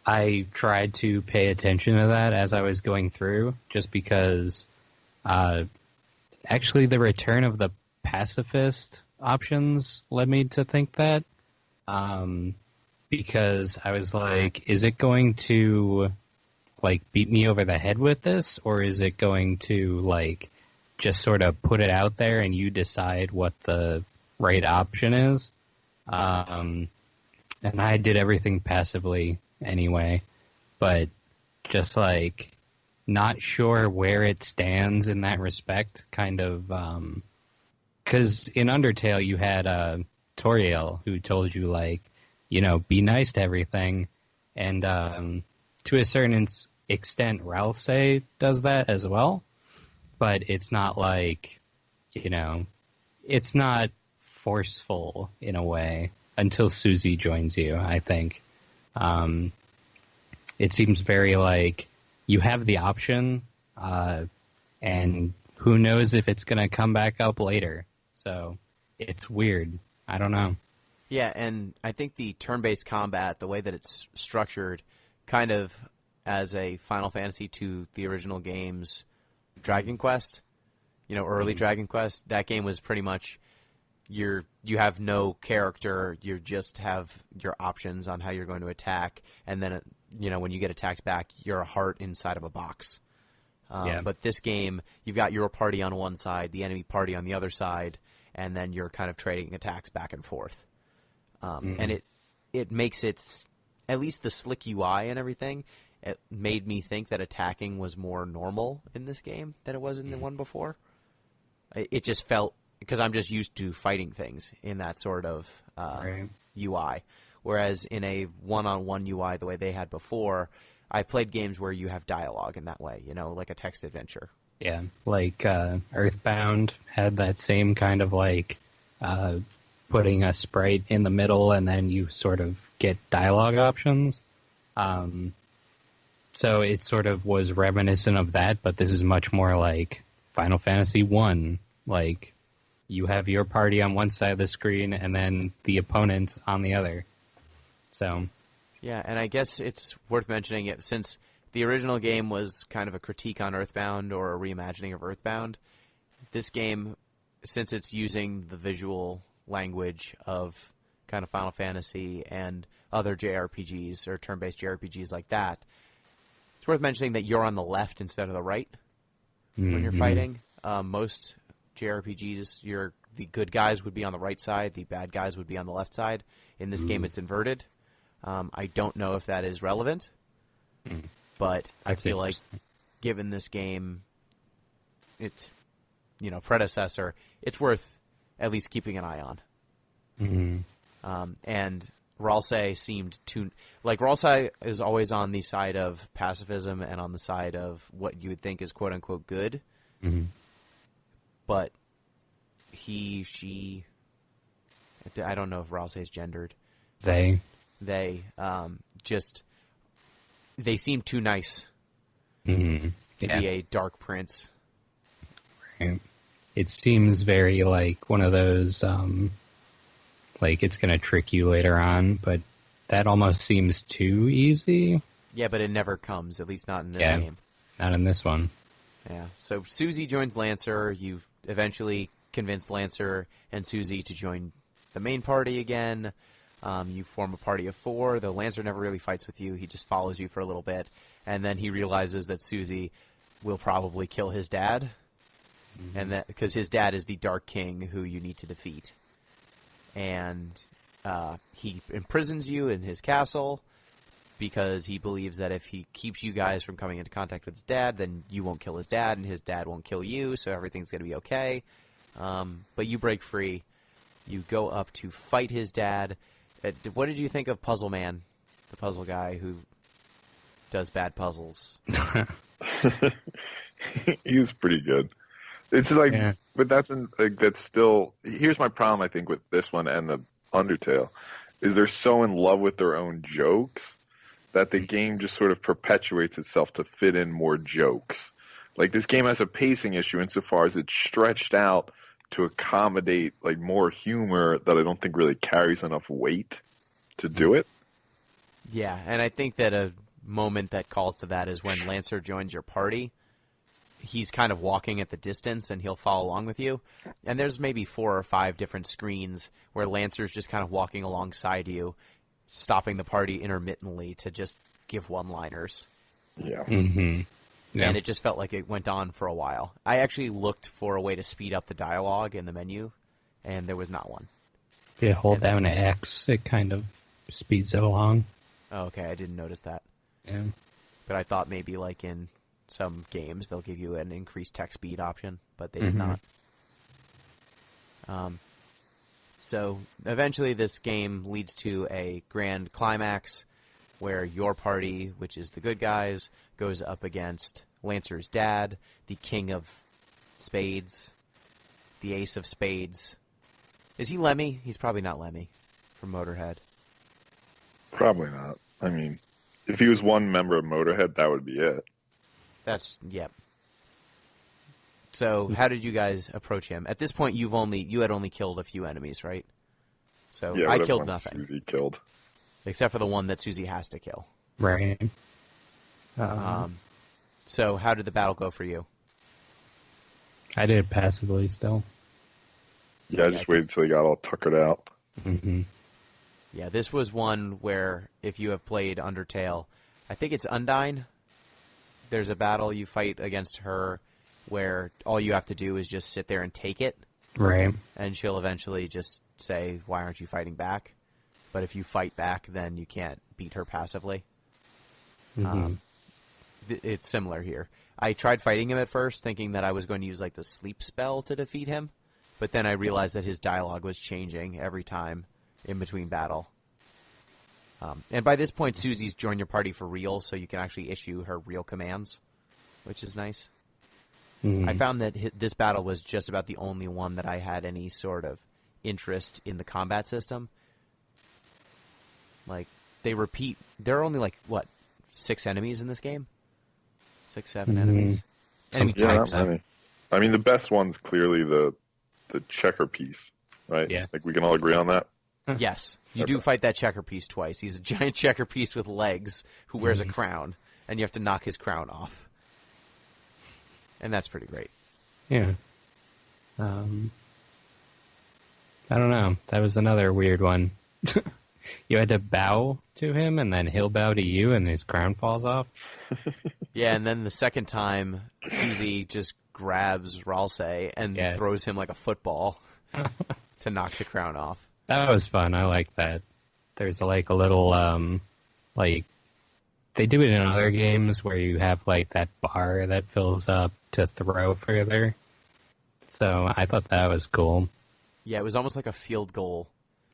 C: I tried to pay attention to that as I was going through, just because actually the return of the pacifist options led me to think that. Because I was like, is it going to like beat me over the head with this, or is it going to like just sort of put it out there and you decide what the right option is? And I did everything passively anyway, but just like not sure where it stands in that respect, kind of, because in Undertale you had Toriel who told you like, you know, be nice to everything, and to a certain extent Ralsei does that as well, but it's not like, you know, it's not forceful in a way until Susie joins you, I think. It seems very like you have the option, and who knows if it's going to come back up later. So it's weird. I don't know.
A: Yeah, and I think the turn-based combat, the way that it's structured, kind of as a Final Fantasy to the original game's Dragon Quest, you know, early Dragon Quest, that game was pretty much you have no character, you just have your options on how you're going to attack, and then, you know, when you get attacked back, you're a heart inside of a box.
C: Yeah.
A: But this game, you've got your party on one side, the enemy party on the other side, and then you're kind of trading attacks back and forth. And it makes it, at least the slick UI and everything, it made me think that attacking was more normal in this game than it was in the one before. It just felt, because I'm just used to fighting things in that sort of
C: Right.
A: UI. Whereas in a one-on-one UI, the way they had before, I played games where you have dialogue in that way, you know, like a text adventure.
C: Yeah, like Earthbound had that same kind of like putting a sprite in the middle and then you sort of get dialogue options. So it sort of was reminiscent of that, but this is much more like Final Fantasy 1. Like, you have your party on one side of the screen and then the opponents on the other. So,
A: Yeah, and I guess it's worth mentioning it since the original game was kind of a critique on Earthbound or a reimagining of Earthbound. This game, since it's using the visual language of kind of Final Fantasy and other JRPGs or turn-based JRPGs like that, it's worth mentioning that you're on the left instead of the right when you're fighting. Most JRPGs, the good guys would be on the right side, the bad guys would be on the left side. In this game, it's inverted. I don't know if that is relevant, but I
C: That's
A: feel like
C: interesting.
A: given this game, its predecessor, it's worth at least keeping an eye on. And Ralsei seemed to Ralsei is always on the side of pacifism and on the side of what you would think is quote unquote good, but she, I don't know if Ralsei is gendered.
C: they.
A: They they seem too nice
C: Mm-hmm.
A: to be a dark prince.
C: Right. it seems very like one of those, like it's going to trick you later on, but that almost seems too easy.
A: Yeah, but it never comes, at least not in this
C: Yeah.
A: game.
C: Not in this one.
A: Yeah. So Susie joins Lancer. You eventually convince Lancer and Susie to join the main party again. You form a party of 4, though Lancer never really fights with you. He just follows you for a little bit, and then he realizes that Susie will probably kill his dad, and that because his dad is the Dark King who you need to defeat. And he imprisons you in his castle because he believes that if he keeps you guys from coming into contact with his dad, then you won't kill his dad, and his dad won't kill you, so everything's going to be okay. But you break free. You go up to fight his dad. What did you think of Puzzle Man, the puzzle guy who does bad puzzles?
B: He was pretty good. It's like, but that's still. Here's my problem, I think, with this one and the Undertale, is they're so in love with their own jokes that the game just sort of perpetuates itself to fit in more jokes. Like, this game has a pacing issue insofar as it's stretched out to accommodate like more humor that I don't think really carries enough weight to do it.
A: Yeah, and I think that a moment that calls to that is when Lancer joins your party. He's kind of walking at the distance, and he'll follow along with you. And there's maybe 4 or 5 different screens where Lancer's just kind of walking alongside you, stopping the party intermittently to just give one-liners.
B: Yeah.
C: Mm-hmm. Yeah.
A: And it just felt like it went on for a while. I actually looked for a way to speed up the dialogue in the menu, and there was not one.
C: If you hold down X, it kind of speeds it along.
A: Oh, okay, I didn't notice that.
C: Yeah.
A: But I thought maybe like in some games they'll give you an increased text speed option, but they did not. So eventually this game leads to a grand climax where your party, which is the good guys, goes up against Lancer's dad, the king of spades, the ace of spades. Is he Lemmy? He's probably not Lemmy from Motorhead.
B: Probably not. I mean, if he was one member of Motorhead, that would be it.
A: Yep. So how did you guys approach him? At this point, you had only killed a few enemies, right? So
B: Yeah,
A: I
B: whatever
A: killed
B: one
A: nothing.
B: Susie killed.
A: Except for the one that Susie has to kill.
C: Right.
A: So how did the battle go for you?
C: I did it passively still.
B: Yeah, I just waited until he got all tuckered out.
C: Mm-hmm.
A: Yeah, this was one where if you have played Undertale, I think it's Undyne. There's a battle you fight against her where all you have to do is just sit there and take it.
C: Right.
A: And she'll eventually just say, why aren't you fighting back? But if you fight back, then you can't beat her passively.
C: Mm-hmm.
A: It's similar here. I tried fighting him at first, thinking that I was going to use like the sleep spell to defeat him, but then I realized that his dialogue was changing every time in between battle. And by this point, Susie's joined your party for real, so you can actually issue her real commands, which is nice.
C: Mm-hmm.
A: I found that this battle was just about the only one that I had any sort of interest in the combat system. Like, they repeat. There are only, like, 6 enemies in this game? 6, 7 enemies? Enemy types.
B: Not many. I mean, the best one's clearly the checker piece, right?
C: Yeah.
B: Like, we can all agree on that?
A: Yes. You do fight that checker piece twice. He's a giant checker piece with legs who wears a crown, and you have to knock his crown off. And that's pretty great.
C: Yeah. I don't know. That was another weird one. You had to bow to him, and then he'll bow to you, and his crown falls off.
A: Yeah, and then the second time, Susie just grabs Ralsei and throws him like a football to knock the crown off.
C: That was fun. I like that. There's like a little, like, they do it in other games where you have like that bar that fills up to throw further. So I thought that was cool.
A: Yeah, it was almost like a field goal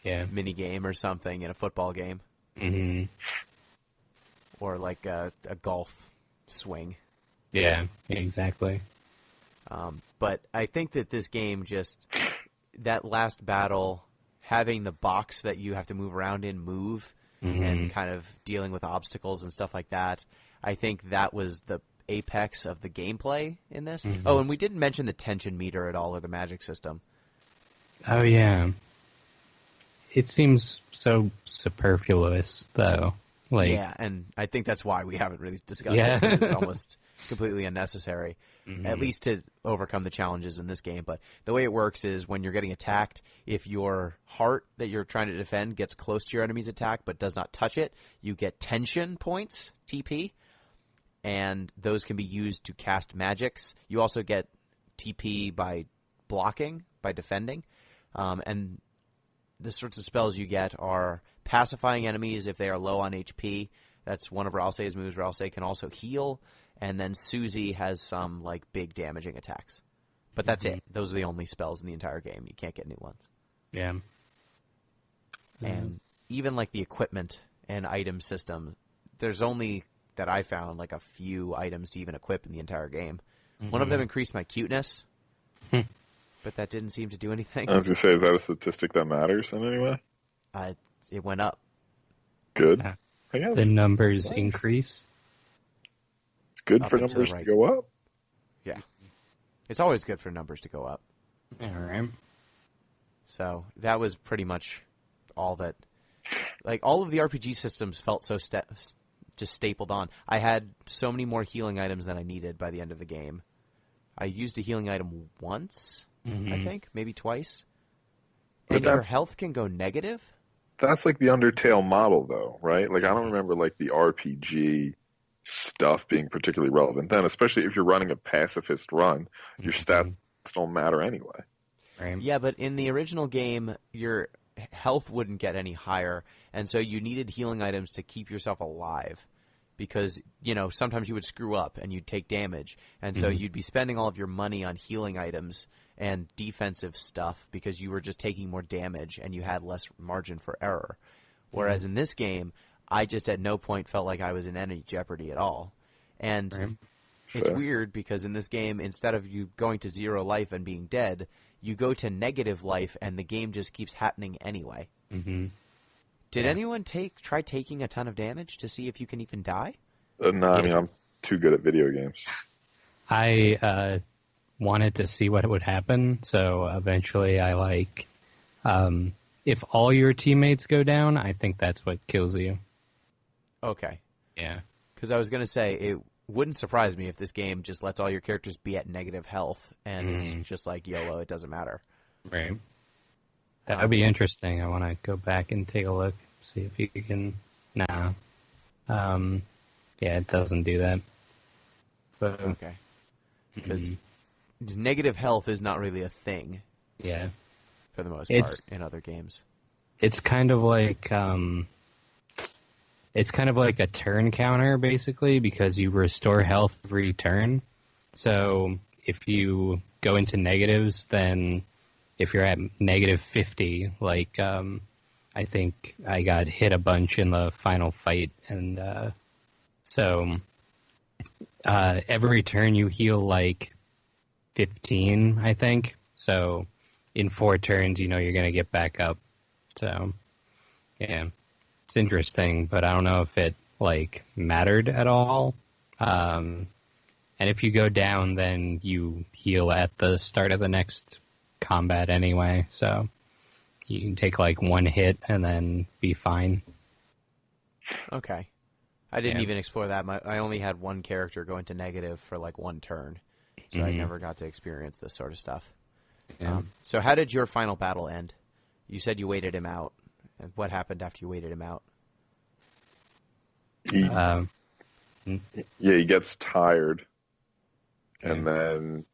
A: mini game or something in a football game.
C: Mm-hmm.
A: Or like a golf swing.
C: Yeah, exactly.
A: But I think that this game that last battle, having the box that you have to move around in and kind of dealing with obstacles and stuff like that, I think that was the apex of the gameplay in this. Oh, and we didn't mention the tension meter at all, or the magic system.
C: Oh, yeah. It seems so superfluous, though. Like,
A: yeah, and I think that's why we haven't really discussed
C: Yeah.
A: it, because it's almost completely unnecessary, at least to overcome the challenges in this game. But the way it works is when you're getting attacked, if your heart that you're trying to defend gets close to your enemy's attack but does not touch it, you get tension points, TP, and those can be used to cast magics. You also get TP by blocking, by defending, and the sorts of spells you get are pacifying enemies if they are low on HP. That's one of Ralsei's moves. Ralsei can also heal, and then Susie has some like big damaging attacks. But that's it. Those are the only spells in the entire game. You can't get new ones.
C: yeah.
A: And even like the equipment and item system, there's only, that I found, like a few items to even equip in the entire game. One of them increased my cuteness, but that didn't seem to do anything.
B: I was going to say, is that a statistic that matters in any way?
A: It went up.
B: Good.
C: Yeah.
B: I guess.
C: The numbers
B: Nice.
C: increase.
B: It's good
A: Up
B: for
A: until
B: numbers
A: right.
B: to go up.
A: Yeah. It's always good for numbers to go up.
C: All right.
A: So that was pretty much all that. Like, all of the RPG systems felt so just stapled on. I had so many more healing items than I needed by the end of the game. I used a healing item once, I think, maybe twice.
B: But
A: And your
B: that's-
A: health can go negative?
B: That's like the Undertale model, though, right? Like, I don't remember, like, the RPG stuff being particularly relevant then, especially if you're running a pacifist run. Your stats don't matter anyway.
C: Right.
A: Yeah, but in the original game, your health wouldn't get any higher, and so you needed healing items to keep yourself alive. Because, you know, sometimes you would screw up and you'd take damage, and so you'd be spending all of your money on healing items and defensive stuff because you were just taking more damage and you had less margin for error. Whereas in this game, I just at no point felt like I was in any jeopardy at all. And it's
B: Fair.
A: weird because in this game, instead of you going to 0 life and being dead, you go to negative life and the game just keeps happening anyway.
C: Mm-hmm.
A: Did anyone try taking a ton of damage to see if you can even die?
B: No, I mean, I'm too good at video games.
C: I wanted to see what would happen, so eventually I if all your teammates go down, I think that's what kills you.
A: Okay.
C: Yeah.
A: Because I was going to say, it wouldn't surprise me if this game just lets all your characters be at negative health, and it's just like YOLO, it doesn't matter.
C: Right. That would be interesting. I want to go back and take a look, see if you can. Nah. Yeah, it doesn't do that. But
A: Okay. Because negative health is not really a thing,
C: yeah,
A: for the most
C: It's-
A: part, in other games.
C: it's kind of like a turn counter basically, because you restore health every turn. So if you go into negatives, then if you're at negative 50, like I think I got hit a bunch in the final fight, and so every turn you heal like 15, I think. So in 4 turns, you know you're gonna get back up. So yeah, it's interesting, but I don't know if it like mattered at all. And if you go down, then you heal at the start of the next combat anyway. So you can take like 1 hit and then be fine.
A: Okay. I didn't
C: Yeah.
A: even explore that. I only had one character go into negative for like 1 turn, so I never got to experience this sort of stuff.
C: Yeah.
A: So how did your final battle end? You said you waited him out. And what happened after you waited him out?
B: He,
C: Um,
B: yeah, he gets tired, and then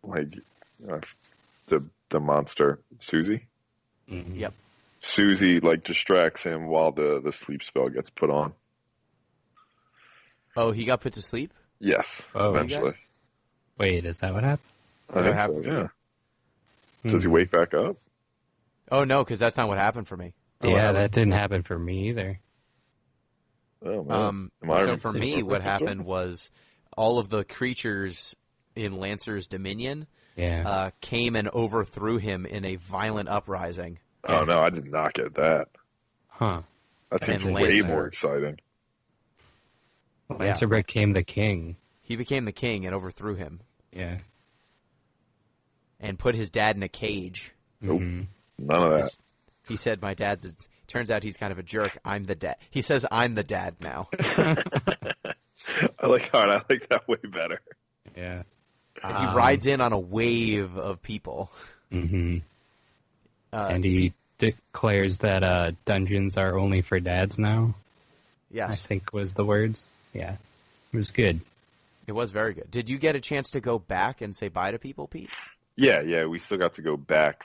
B: like the monster Susie.
A: Yep.
B: Susie like distracts him while the sleep spell gets put on.
A: Oh, he got put to sleep?
B: Yes,
C: Oh, you
B: eventually.
A: guys?
C: wait, is that what happened?
B: I
A: What
B: think so.
A: happened for
B: Yeah.
A: you?
B: Does he wake back up?
A: Oh, no, because that's not what happened for me.
B: Oh,
C: Yeah,
B: wow.
C: that didn't happen for me either.
B: Oh, man. Am I
A: So
B: remembering
A: for me,
B: something
A: what
B: different?
A: happened was all of the creatures in Lancer's Dominion
C: Yeah.
A: came and overthrew him in a violent uprising.
B: Oh no, I did not get that.
C: Huh.
B: That seems
A: And
B: way
A: Lancer.
B: more exciting.
C: Lancer became the king.
A: He became the king and overthrew him
C: Yeah.
A: and put his dad in a cage.
B: Nope.
C: Mm-hmm.
B: None of that.
A: He said, "My dad's." Turns out he's kind of a jerk. I'm the dad. He says, "I'm the dad now."
B: I like that way better.
C: Yeah.
A: And he rides in on a wave of people.
C: Mm-hmm. And he declares that dungeons are only for dads now.
A: Yes,
C: I think was the words. Yeah. It was good.
A: it was very good. Did you get a chance to go back and say bye to people, Pete?
B: Yeah, we still got to go back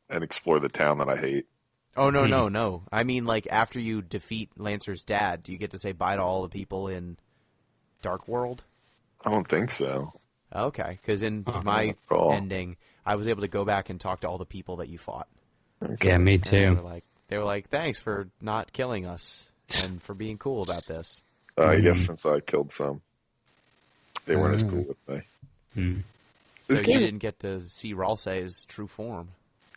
B: and explore the town that I hate.
A: Oh, no. I mean, like, after you defeat Lancer's dad, do you get to say bye to all the people in Dark World?
B: I don't think so.
A: Okay, because in my ending, I was able to go back and talk to all the people that you fought.
C: Yeah, me
A: And
C: too.
A: they were like, thanks for not killing us and for being cool about this.
B: I guess since I killed some, they weren't as cool with me.
C: Mm.
A: So
B: This game-
A: you didn't get to see Ralsei's true form.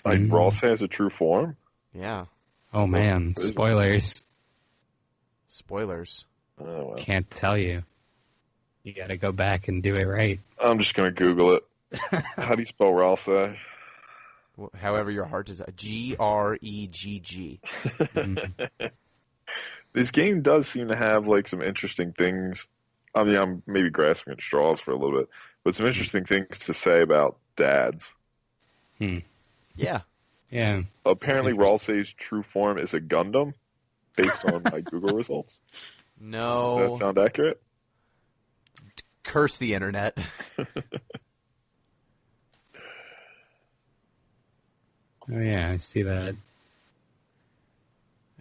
B: Like, Ross has a true form?
A: Yeah.
C: Oh, man. Spoilers.
A: Spoilers.
B: Oh, well.
C: Can't tell you. You gotta go back and do it right.
B: I'm just going to Google it. How do you spell Ralsei?
A: However your heart is. Gregg.
B: This game does seem to have, like, some interesting things. I mean, I'm maybe grasping at straws for a little bit, but some interesting things to say about dads.
A: Yeah.
C: Yeah.
B: Apparently, Ralsei's true form is a Gundam, based on my Google results.
A: No.
B: Does that sound accurate?
A: Curse the internet.
C: Oh, yeah, I see that.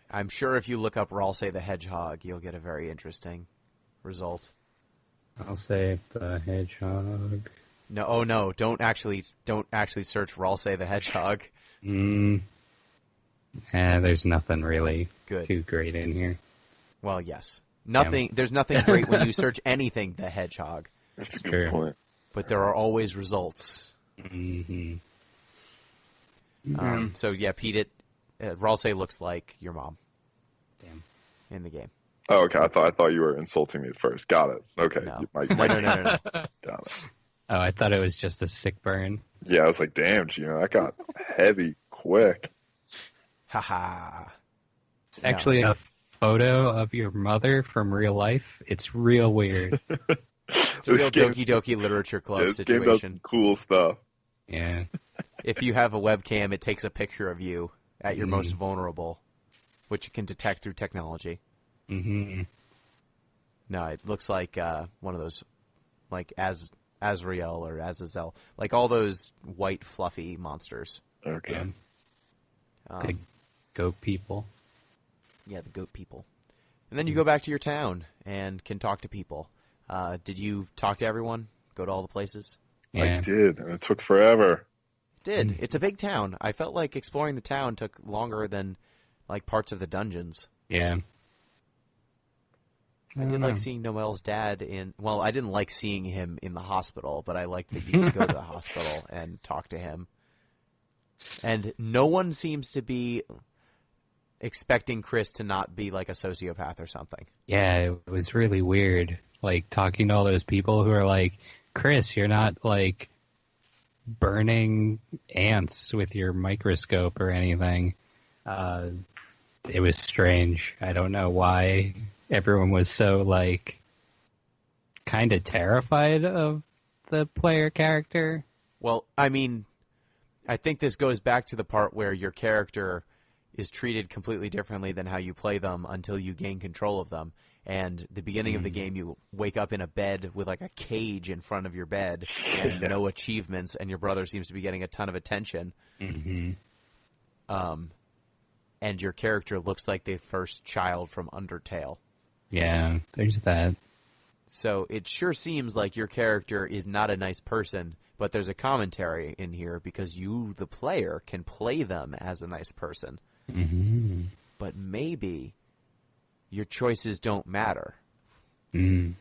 A: I'm sure if you look up Ralsei the Hedgehog, you'll get a very interesting result.
C: I'll say the hedgehog.
A: No, oh no! Don't actually search Ralsei the Hedgehog.
C: There's nothing really
A: Good.
C: too great in here.
A: Well, yes. Nothing. There's nothing great when you search anything the Hedgehog,
B: That's a
C: True.
B: good point.
A: but there are always results.
C: Mm-hmm.
A: So yeah, Pete, Ralsei looks like your mom.
C: Damn.
A: In the game.
B: Oh, okay. I thought you were insulting me at first. Got it. Okay.
A: No.
B: My-
A: No.
B: Got it.
C: Oh, I thought it was just a sick burn.
B: Yeah, I was like, damn, Gino, that got heavy quick.
A: Haha.
C: It's actually a photo of your mother from real life. It's real weird.
A: It's a real Doki Doki Literature Club
B: This game does
A: situation.
B: some cool stuff.
C: Yeah.
A: If you have a webcam, it takes a picture of you at your most vulnerable, which it can detect through technology.
C: Mm-hmm.
A: No, it looks like one of those, like Azrael or Azazel, like all those white fluffy monsters.
B: Okay.
C: The goat people.
A: Yeah, the goat people. And then you go back to your town and can talk to people. Did you talk to everyone? Go to all the places?
C: Yeah.
B: I did, and it took forever.
A: Did. It's a big town. I felt like exploring the town took longer than like parts of the dungeons.
C: Yeah.
A: I did like seeing Noel's dad in. Well, I didn't like seeing him in the hospital, but I liked that you could go to the hospital and talk to him. And no one seems to be expecting Chris to not be like a sociopath or something.
C: Yeah, it was really weird. Like talking to all those people who are like, Chris, you're not like burning ants with your microscope or anything. It was strange. I don't know why everyone was so like kind of terrified of the player character.
A: Well, I mean, I think this goes back to the part where your character is treated completely differently than how you play them until you gain control of them. And the beginning of the game, you wake up in a bed with like a cage in front of your bed and no achievements, and your brother seems to be getting a ton of attention.
C: Mm-hmm.
A: And your character looks like the first child from Undertale.
C: Yeah, there's that.
A: So it sure seems like your character is not a nice person, but there's a commentary in here because you, the player, can play them as a nice person.
C: Mm-hmm.
A: But maybe your choices don't matter.
C: Mm.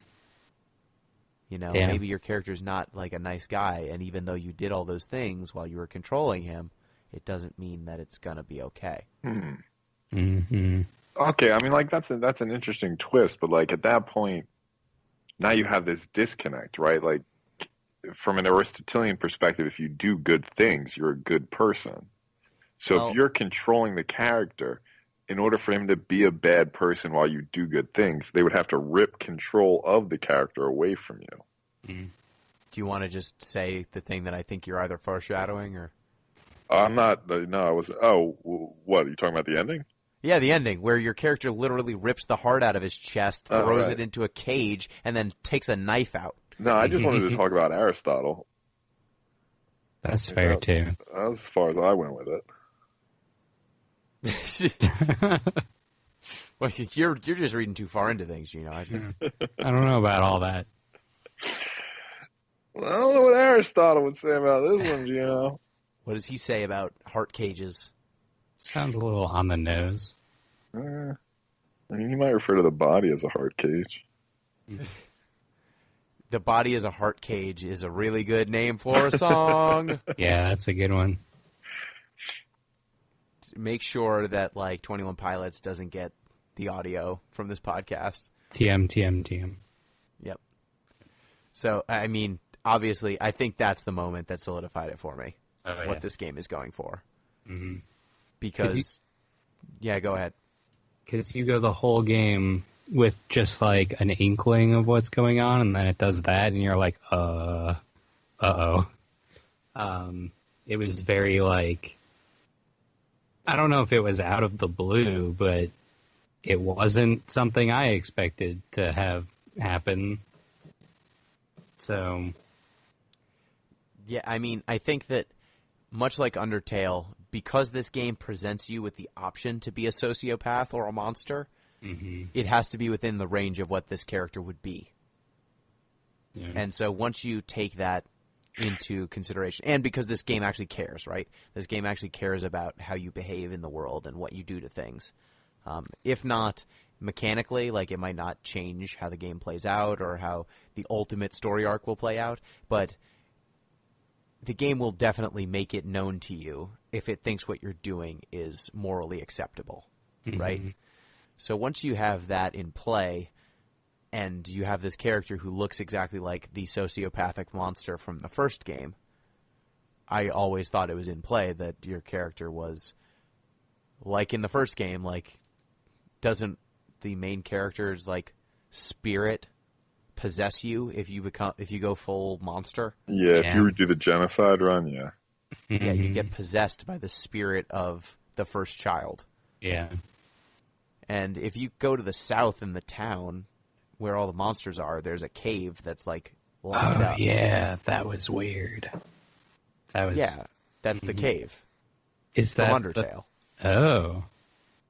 A: You know,
C: Yeah.
A: maybe your character's not like a nice guy, and even though you did all those things while you were controlling him, it doesn't mean that it's gonna be okay.
C: Mm-hmm.
B: Okay, I mean, like that's an interesting twist, but like at that point,
D: now you have this disconnect, right? Like, from an Aristotelian perspective, if you do good things, you're a good person. So
A: Well,
D: if you're controlling the character, in order for him to be a bad person while you do good things, they would have to rip control of the character away from you.
C: Mm.
A: do you want to just say the thing that I think you're either foreshadowing or?
D: I'm not. No, I was. Oh, what? Are you talking about the ending?
A: Yeah, the ending, where your character literally rips the heart out of his chest,
D: Oh,
A: throws
D: right.
A: it into a cage, and then takes a knife out.
D: No, I just wanted to talk about Aristotle.
C: That's fair too.
D: That's as far as I went with it.
A: Well, you're just reading too far into things, you know.
C: I don't know about all that.
D: Well, I don't know what Aristotle would say about this one, Gino.
A: What does he say about heart cages?
C: Sounds a little on the nose.
D: I mean, you might refer to the body as a heart cage.
A: The body as a heart cage is a really good name for a song.
C: Yeah, that's a good one.
A: Make sure that, like, 21 Pilots doesn't get the audio from this podcast.
C: TM.
A: Yep. So, I mean, obviously, I think that's the moment that solidified it for me, what this game is going for.
C: Mm-hmm.
A: Because, yeah, go ahead.
C: Because you go the whole game with just, like, an inkling of what's going on, and then it does that, and you're like, uh-oh. It was very, like, I don't know if it was out of the blue, but it wasn't something I expected to have happen. So,
A: Yeah, I mean, I think that much like Undertale, because this game presents you with the option to be a sociopath or a monster, it has to be within the range of what this character would be.
C: yeah.
A: And so once you take that into consideration, and because this game actually cares, right? This game actually cares about how you behave in the world and what you do to things. If not mechanically, like, it might not change how the game plays out or how the ultimate story arc will play out, but the game will definitely make it known to you if it thinks what you're doing is morally acceptable, right? So once you have that in play, and you have this character who looks exactly like the sociopathic monster from the first game, I always thought it was in play that your character was, like in the first game, like, doesn't the main character's, like, spirit possess you if you go full monster?
D: Yeah, if you do the genocide run, yeah.
A: Yeah, you get possessed by the spirit of the first child.
C: Yeah.
A: And if you go to the south in the town where all the monsters are, there's a cave that's, like, locked up.
C: Yeah, that was weird.
A: Yeah, that's the cave.
C: Is
A: from
C: that
A: Undertale.
C: Oh.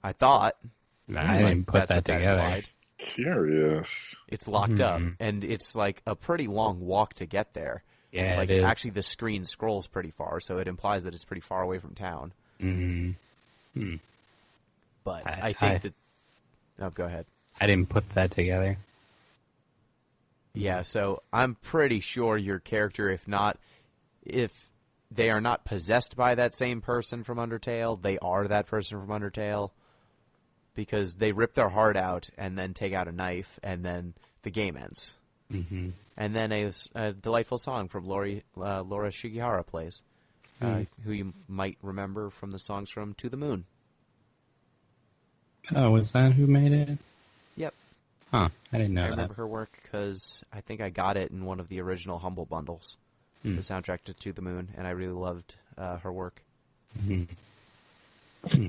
A: I thought.
C: I didn't put
A: That's
C: that
A: what
C: together.
A: implied.
D: Curious.
A: It's locked up, and it's, like, a pretty long walk to get there.
C: Yeah,
A: Like,
C: it is.
A: actually, the screen scrolls pretty far, so it implies that it's pretty far away from town. But I think that... Oh, go ahead.
C: I didn't put that together.
A: Yeah, so I'm pretty sure your character, if they are not possessed by that same person from Undertale, they are that person from Undertale, because they rip their heart out and then take out a knife, and then the game ends.
C: Mm-hmm.
A: And then a delightful song from Laura Shigihara plays, who you might remember from the songs from To the Moon.
C: Oh, was that who made it?
A: Yep.
C: Huh, I didn't know
A: I
C: that.
A: remember her work because I think I got it in one of the original Humble bundles, the soundtrack to the Moon, and I really loved her work.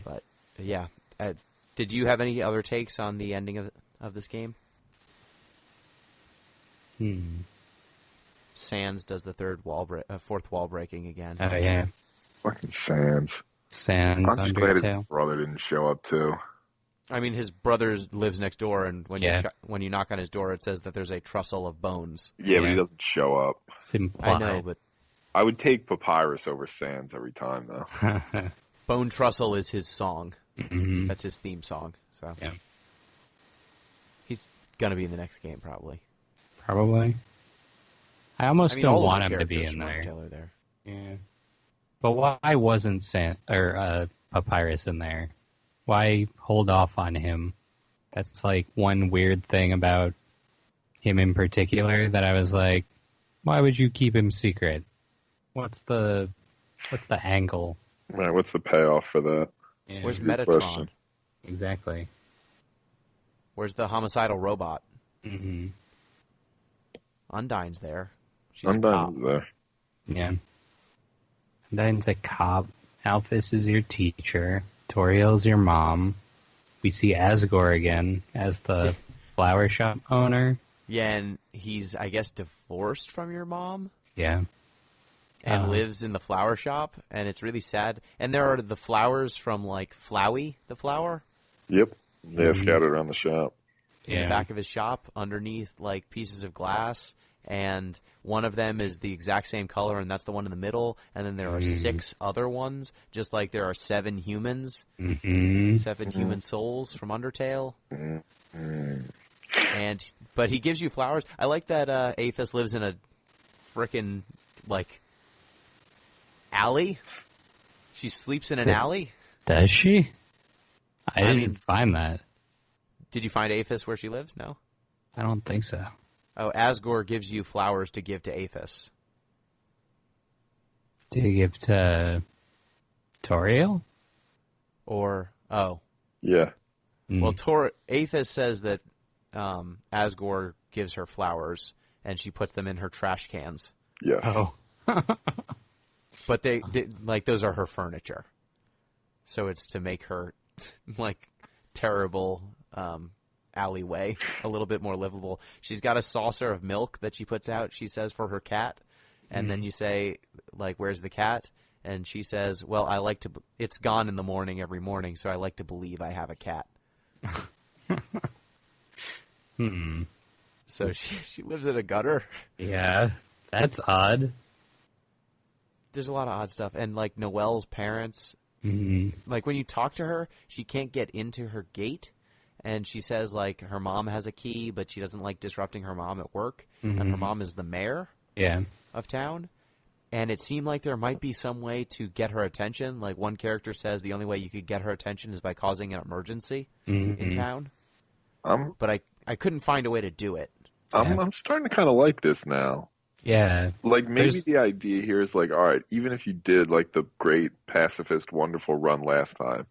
A: But yeah, did you have any other takes on the ending of this game? Sans does the fourth wall breaking again.
C: Oh yeah,
D: Fucking Sans.
C: Sans
D: I'm just glad his
C: Undertale.
D: brother didn't show up too.
A: I mean, his brother lives next door, and when you knock on his door, it says that there's a trussle of bones.
D: Yeah, but
C: Yeah.
D: he doesn't show up.
C: It's implied.
A: I know, but
D: I would take Papyrus over Sans every time, though.
A: Bone Trussle is his song.
C: Mhm.
A: That's his theme song. So
C: Yeah,
A: he's gonna be in the next game probably.
C: probably. I almost don't
A: all of
C: want
A: the
C: him to be
A: characters
C: in
A: from
C: there.
A: Undertale are there.
C: Yeah, but why wasn't Papyrus in there? Why hold off on him? That's like one weird thing about him in particular that I was like, why would you keep him secret? What's the angle?
D: Right, what's the payoff for that?
C: Yeah,
A: Where's
D: Good
A: Metatron?
D: question.
C: exactly.
A: Where's the homicidal robot?
C: Hmm.
A: Undyne's there. She's a
D: I'm
A: cop.
D: done there.
C: Yeah. Undyne's a cop. Alphys is your teacher. Toriel's your mom. We see Asgore again as the flower shop owner.
A: Yeah, and he's, I guess, divorced from your mom
C: Yeah.
A: and lives in the flower shop, and it's really sad. And there are the flowers from, like, Flowey, the flower,
D: Yep. They're scattered around the shop.
A: in the back of his shop underneath, like, pieces of glass. And one of them is the exact same color, and that's the one in the middle. And then there are 6 other ones, just like there are 7 humans, 7 human souls from Undertale. But he gives you flowers. I like that Aphis lives in a frickin', like, alley. She sleeps in an alley.
C: Does she? I didn't
A: mean-
C: find that.
A: Did you find Aphis where she lives? No.
C: I don't think so.
A: Oh, Asgore gives you flowers to give to Aphis.
C: Did he give to Toriel?
A: Or, oh.
D: Yeah.
A: Well, Aphis says that Asgore gives her flowers, and she puts them in her trash cans.
D: Yes.
C: Oh.
A: But they like, those are her furniture. So it's to make her, like, terrible alleyway a little bit more livable. She's got a saucer of milk that she puts out, she says, for her cat. And then you say, like, where's the cat? And she says, well, it's gone in the morning every morning, so I like to believe I have a cat. So she lives in a gutter.
C: Yeah, that's odd.
A: There's a lot of odd stuff. And, like, Noelle's parents, like, when you talk to her, she can't get into her gate. And she says, like, her mom has a key, but she doesn't like disrupting her mom at work. And her mom is the mayor of town. And it seemed like there might be some way to get her attention. Like, one character says the only way you could get her attention is by causing an emergency in town. But I couldn't find a way to do it.
D: I'm starting to kind of like this now.
C: Yeah.
D: Like, maybe the idea here is, like, all right, even if you did, like, the great pacifist, wonderful run last time,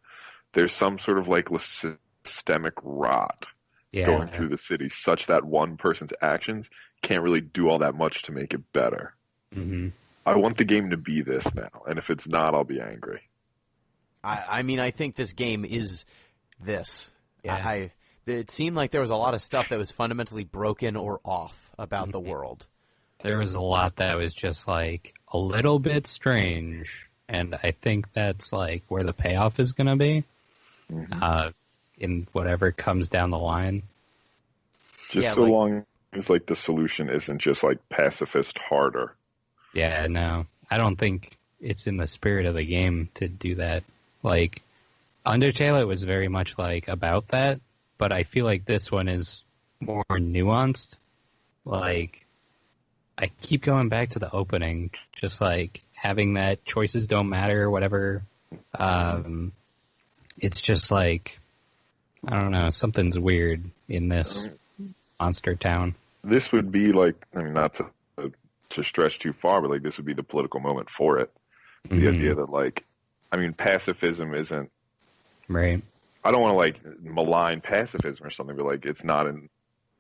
D: there's some sort of, like, systemic rot going through the city such that one person's actions can't really do all that much to make it better. I want the game to be this now, and if it's not, I'll be angry.
A: I mean, I think this game is this.
C: Yeah.
A: It seemed like there was a lot of stuff that was fundamentally broken or off about the world.
C: There was a lot that was just, like, a little bit strange. And I think that's, like, where the payoff is going to be. In whatever comes down the line.
D: Just so long as, like, the solution isn't just, like, pacifist harder.
C: Yeah, no. I don't think it's in the spirit of the game to do that. Like, Undertale, it was very much, like, about that, but I feel like this one is more nuanced. Like, I keep going back to the opening, just, like, having that choices don't matter or whatever. It's just, like, I don't know, something's weird in this monster town.
D: This would be, like, I mean, not to stretch too far, but, like, this would be the political moment for it. The idea that, like, I mean, pacifism isn't...
C: Right.
D: I don't want to, like, malign pacifism or something, but, like, it's not an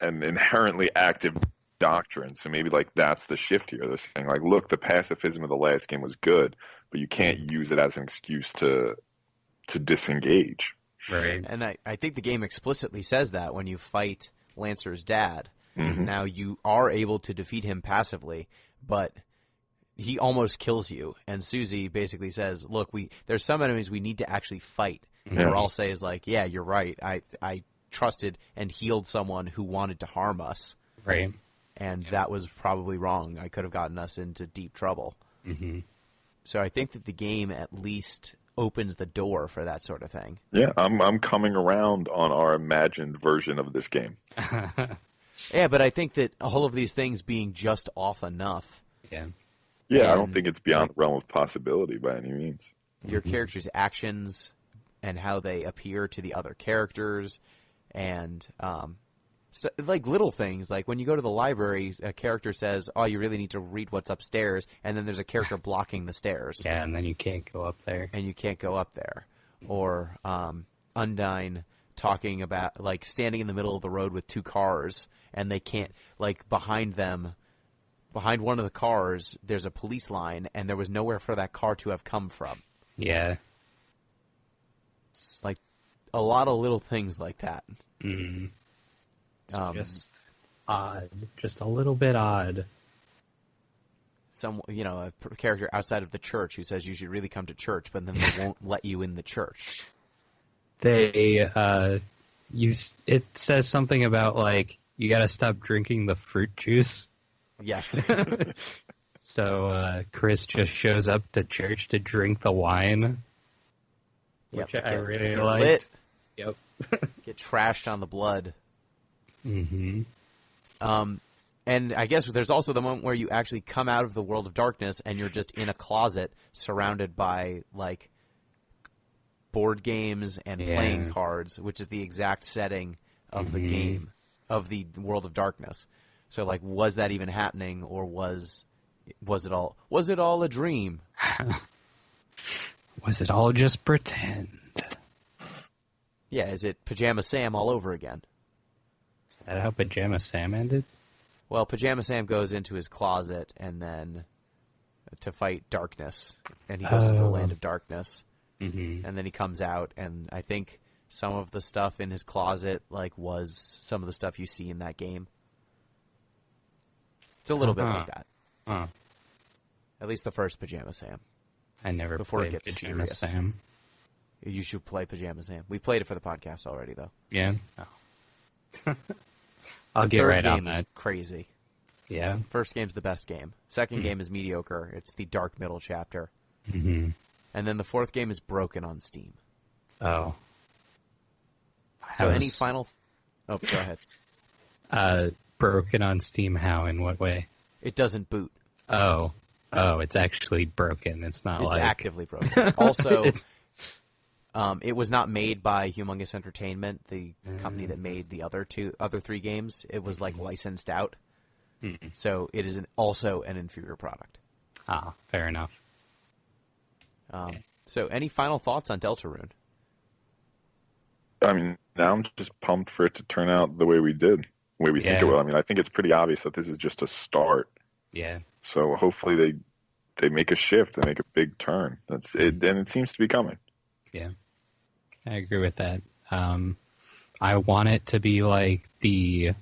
D: inherently active doctrine. So maybe, like, that's the shift here. They're saying, like, look, the pacifism of the last game was good, but you can't use it as an excuse to disengage.
C: Right.
A: And I think the game explicitly says that when you fight Lancer's dad. Now, you are able to defeat him passively, but he almost kills you. And Susie basically says, look, there's some enemies we need to actually fight. And Ralsei is like, yeah, you're right. I trusted and healed someone who wanted to harm us.
C: Right.
A: And that was probably wrong. I could have gotten us into deep trouble. So I think that the game at least opens the door for that sort of thing.
D: Yeah, I'm coming around on our imagined version of this game.
A: Yeah, but I think that all of these things being just off enough.
C: Yeah.
D: Yeah, I don't think it's beyond the realm of possibility by any means.
A: Your character's actions and how they appear to the other characters, and So, like little things, like when you go to the library, a character says, "Oh, you really need to read what's upstairs," and then there's a character blocking the stairs.
C: Yeah, and then you can't go up there.
A: And you can't go up there. Or Undyne talking about, like, standing in the middle of the road with two cars, and they can't, like, behind one of the cars, there's a police line, and there was nowhere for that car to have come from.
C: Yeah.
A: Like, a lot of little things like that.
C: Mm-hmm. It's just odd. Just a little bit odd.
A: A character outside of the church who says you should really come to church, but then they won't let you in the church.
C: It says something about, like, you gotta stop drinking the fruit juice.
A: Yes.
C: So Chris just shows up to church to drink the wine,
A: Yep.
C: which I really
A: get
C: liked.
A: lit.
C: Yep.
A: Get trashed on the blood.
C: Mm-hmm.
A: And I guess there's also the moment where you actually come out of the world of darkness and you're just in a closet surrounded by, like, board games and playing cards, which is the exact setting of the game, of the world of darkness. So, like, was that even happening, or was it all a dream?
C: Was it all just pretend?
A: Yeah, is it Pajama Sam all over again?
C: Is that how Pajama Sam ended?
A: Well, Pajama Sam goes into his closet and then to fight darkness, and he goes to the land of darkness, and then he comes out, and I think some of the stuff in his closet, like, was some of the stuff you see in that game. It's a little bit like that. At least the first Pajama Sam.
C: I never
A: Before it
C: played
A: gets
C: Pajama
A: serious.
C: Sam.
A: You should play Pajama Sam. We've played it for the podcast already, though.
C: Yeah? Oh. I'll
A: The
C: get
A: third
C: right on
A: game is
C: that.
A: crazy.
C: Yeah?
A: First game's the best game. Second game is mediocre. It's the dark middle chapter.
C: Mm-hmm.
A: And then the fourth game is broken on Steam.
C: Oh.
A: So any final... Oh, go ahead.
C: Broken on Steam how? In what way?
A: It doesn't boot.
C: Oh, it's actually broken. It's not
A: It's
C: like...
A: actively broken. Also, it was not made by Humongous Entertainment, the company that made the other three games. It was, like, licensed out. So it is also an inferior product.
C: Ah, fair enough.
A: So any final thoughts on Deltarune?
D: I mean, now I'm just pumped for it to turn out the way we did, the way we think it will. I mean, I think it's pretty obvious that this is just a start.
C: Yeah.
D: So hopefully they make a shift, they make a big turn. That's it, and it seems to be coming.
C: Yeah. I agree with that. I want it to be like the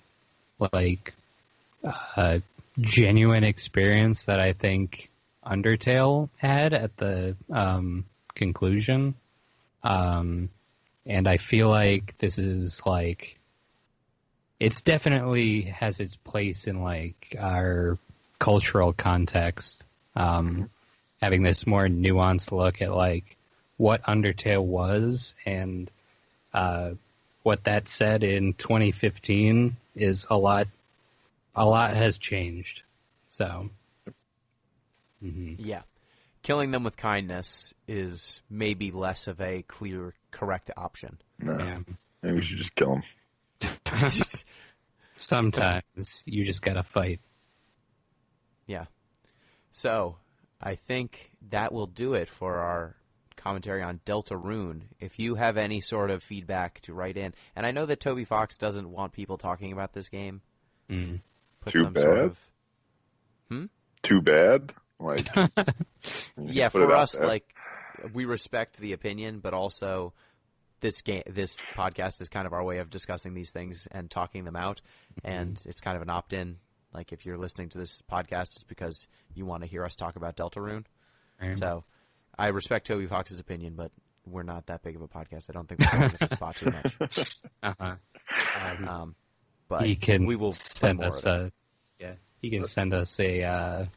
C: genuine experience that I think Undertale had at the conclusion. And I feel like this is like, it's definitely has its place in like our cultural context. Having this more nuanced look at like what Undertale was and what that said in 2015 is a lot has changed. So,
A: Yeah. Killing them with kindness is maybe less of a clear, correct option.
D: No,
C: yeah.
D: maybe we should just kill them.
C: Sometimes you just gotta fight.
A: Yeah. So, I think that will do it for our commentary on Deltarune. If you have any sort of feedback to write in, and I know that Toby Fox doesn't want people talking about this game. Put
D: Too
A: some
D: bad.
A: Sort of,
D: Too bad. Like,
A: yeah,
D: put it
A: for
D: out
A: us,
D: there.
A: like, we respect the opinion, but also this podcast is kind of our way of discussing these things and talking them out, and it's kind of an opt-in. Like, if you're listening to this podcast, it's because you want to hear us talk about Deltarune.
C: Right.
A: So, I respect Toby Fox's opinion, but we're not that big of a podcast. I don't think we're going to the spot too much. But
C: He can
A: we will
C: send us he can send us a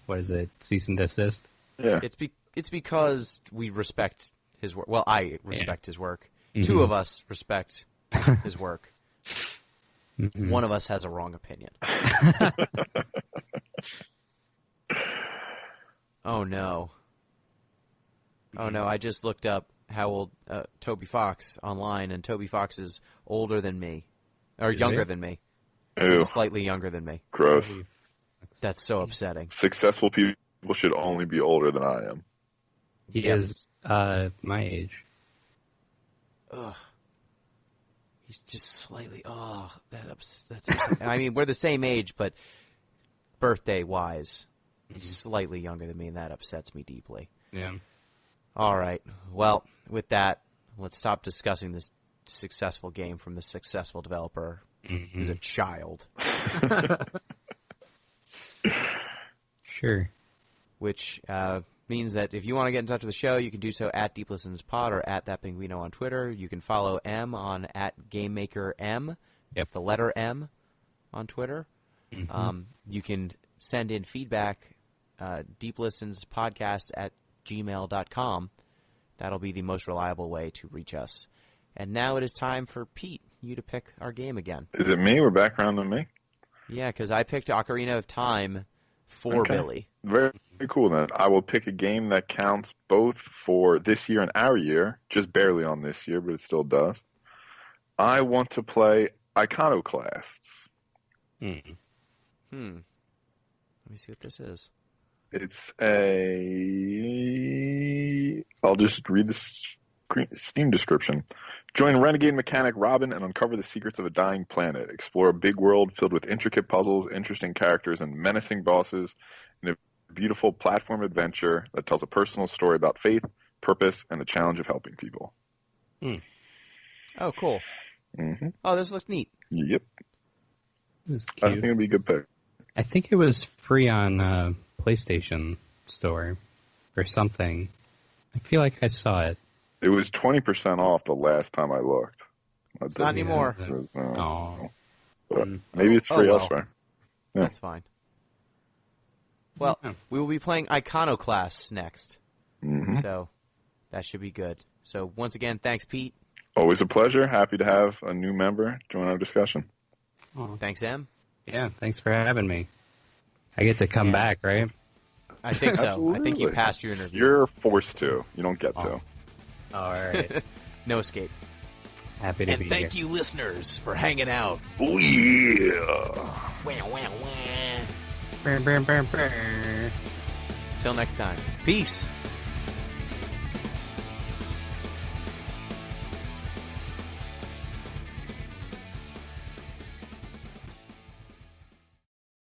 C: cease and desist.
D: Yeah.
A: It's because we respect his work. Well, I respect his work.
C: Mm-hmm.
A: Two of us respect his work. One of us has a wrong opinion. Oh no! I just looked up how old Toby Fox online, and Toby Fox is older than me, or
C: Is
A: younger
C: he?
A: than me.
D: Ew.
A: He's slightly younger than me.
D: Gross.
A: That's so upsetting.
D: Successful people should only be older than I am.
C: He is my age.
A: Ugh. He's just slightly. Oh, that's upsetting. I mean, we're the same age, but birthday-wise, he's slightly younger than me, and that upsets me deeply.
C: Yeah.
A: All right. Well, with that, let's stop discussing this successful game from the successful developer who's a child.
C: Sure.
A: Which means that if you want to get in touch with the show, you can do so at DeepListensPod or at ThatPinguino on Twitter. You can follow M on at GameMakerM, the letter M, on Twitter. You can send in feedback, deeplistenspodcast at gmail.com. That'll be the most reliable way to reach us. And now it is time for Pete, you to pick our game again.
D: Is it me? We're back around to me?
A: Yeah, because I picked Ocarina of Time for Billy.
D: Very, very cool then. I will pick a game that counts both for this year and our year, just barely on this year, but it still does. I want to play Iconoclasts.
A: Let me see what this is.
D: It's I'll just read the Steam description. Join renegade mechanic Robin and uncover the secrets of a dying planet. Explore a big world filled with intricate puzzles, interesting characters, and menacing bosses in a beautiful platform adventure that tells a personal story about faith, purpose, and the challenge of helping people.
A: Oh, cool. Oh, this looks neat.
D: Yep.
C: This is
D: I
C: cute.
D: think it'd be a good pick.
C: I think it was free on PlayStation Store or something. I feel like I saw it.
D: It was 20% off the last time I looked.
A: It's not anymore.
D: But maybe it's free
A: well.
D: elsewhere. Yeah.
A: That's fine. Well, we will be playing Iconoclasts next. So that should be good. So once again, thanks, Pete.
D: Always a pleasure. Happy to have a new member join our discussion.
A: Thanks, Em.
C: Yeah, thanks for having me. I get to come back, right?
A: I think so. I think you
D: Absolutely.
A: passed your interview.
D: You're forced to. You don't get to.
C: All right.
A: No escape.
C: Happy to be here.
A: And thank you, listeners, for hanging out.
D: Oh, yeah.
A: Wah, wah, wah.
C: Brr, brr, brr, brr.
A: Till next time. Peace.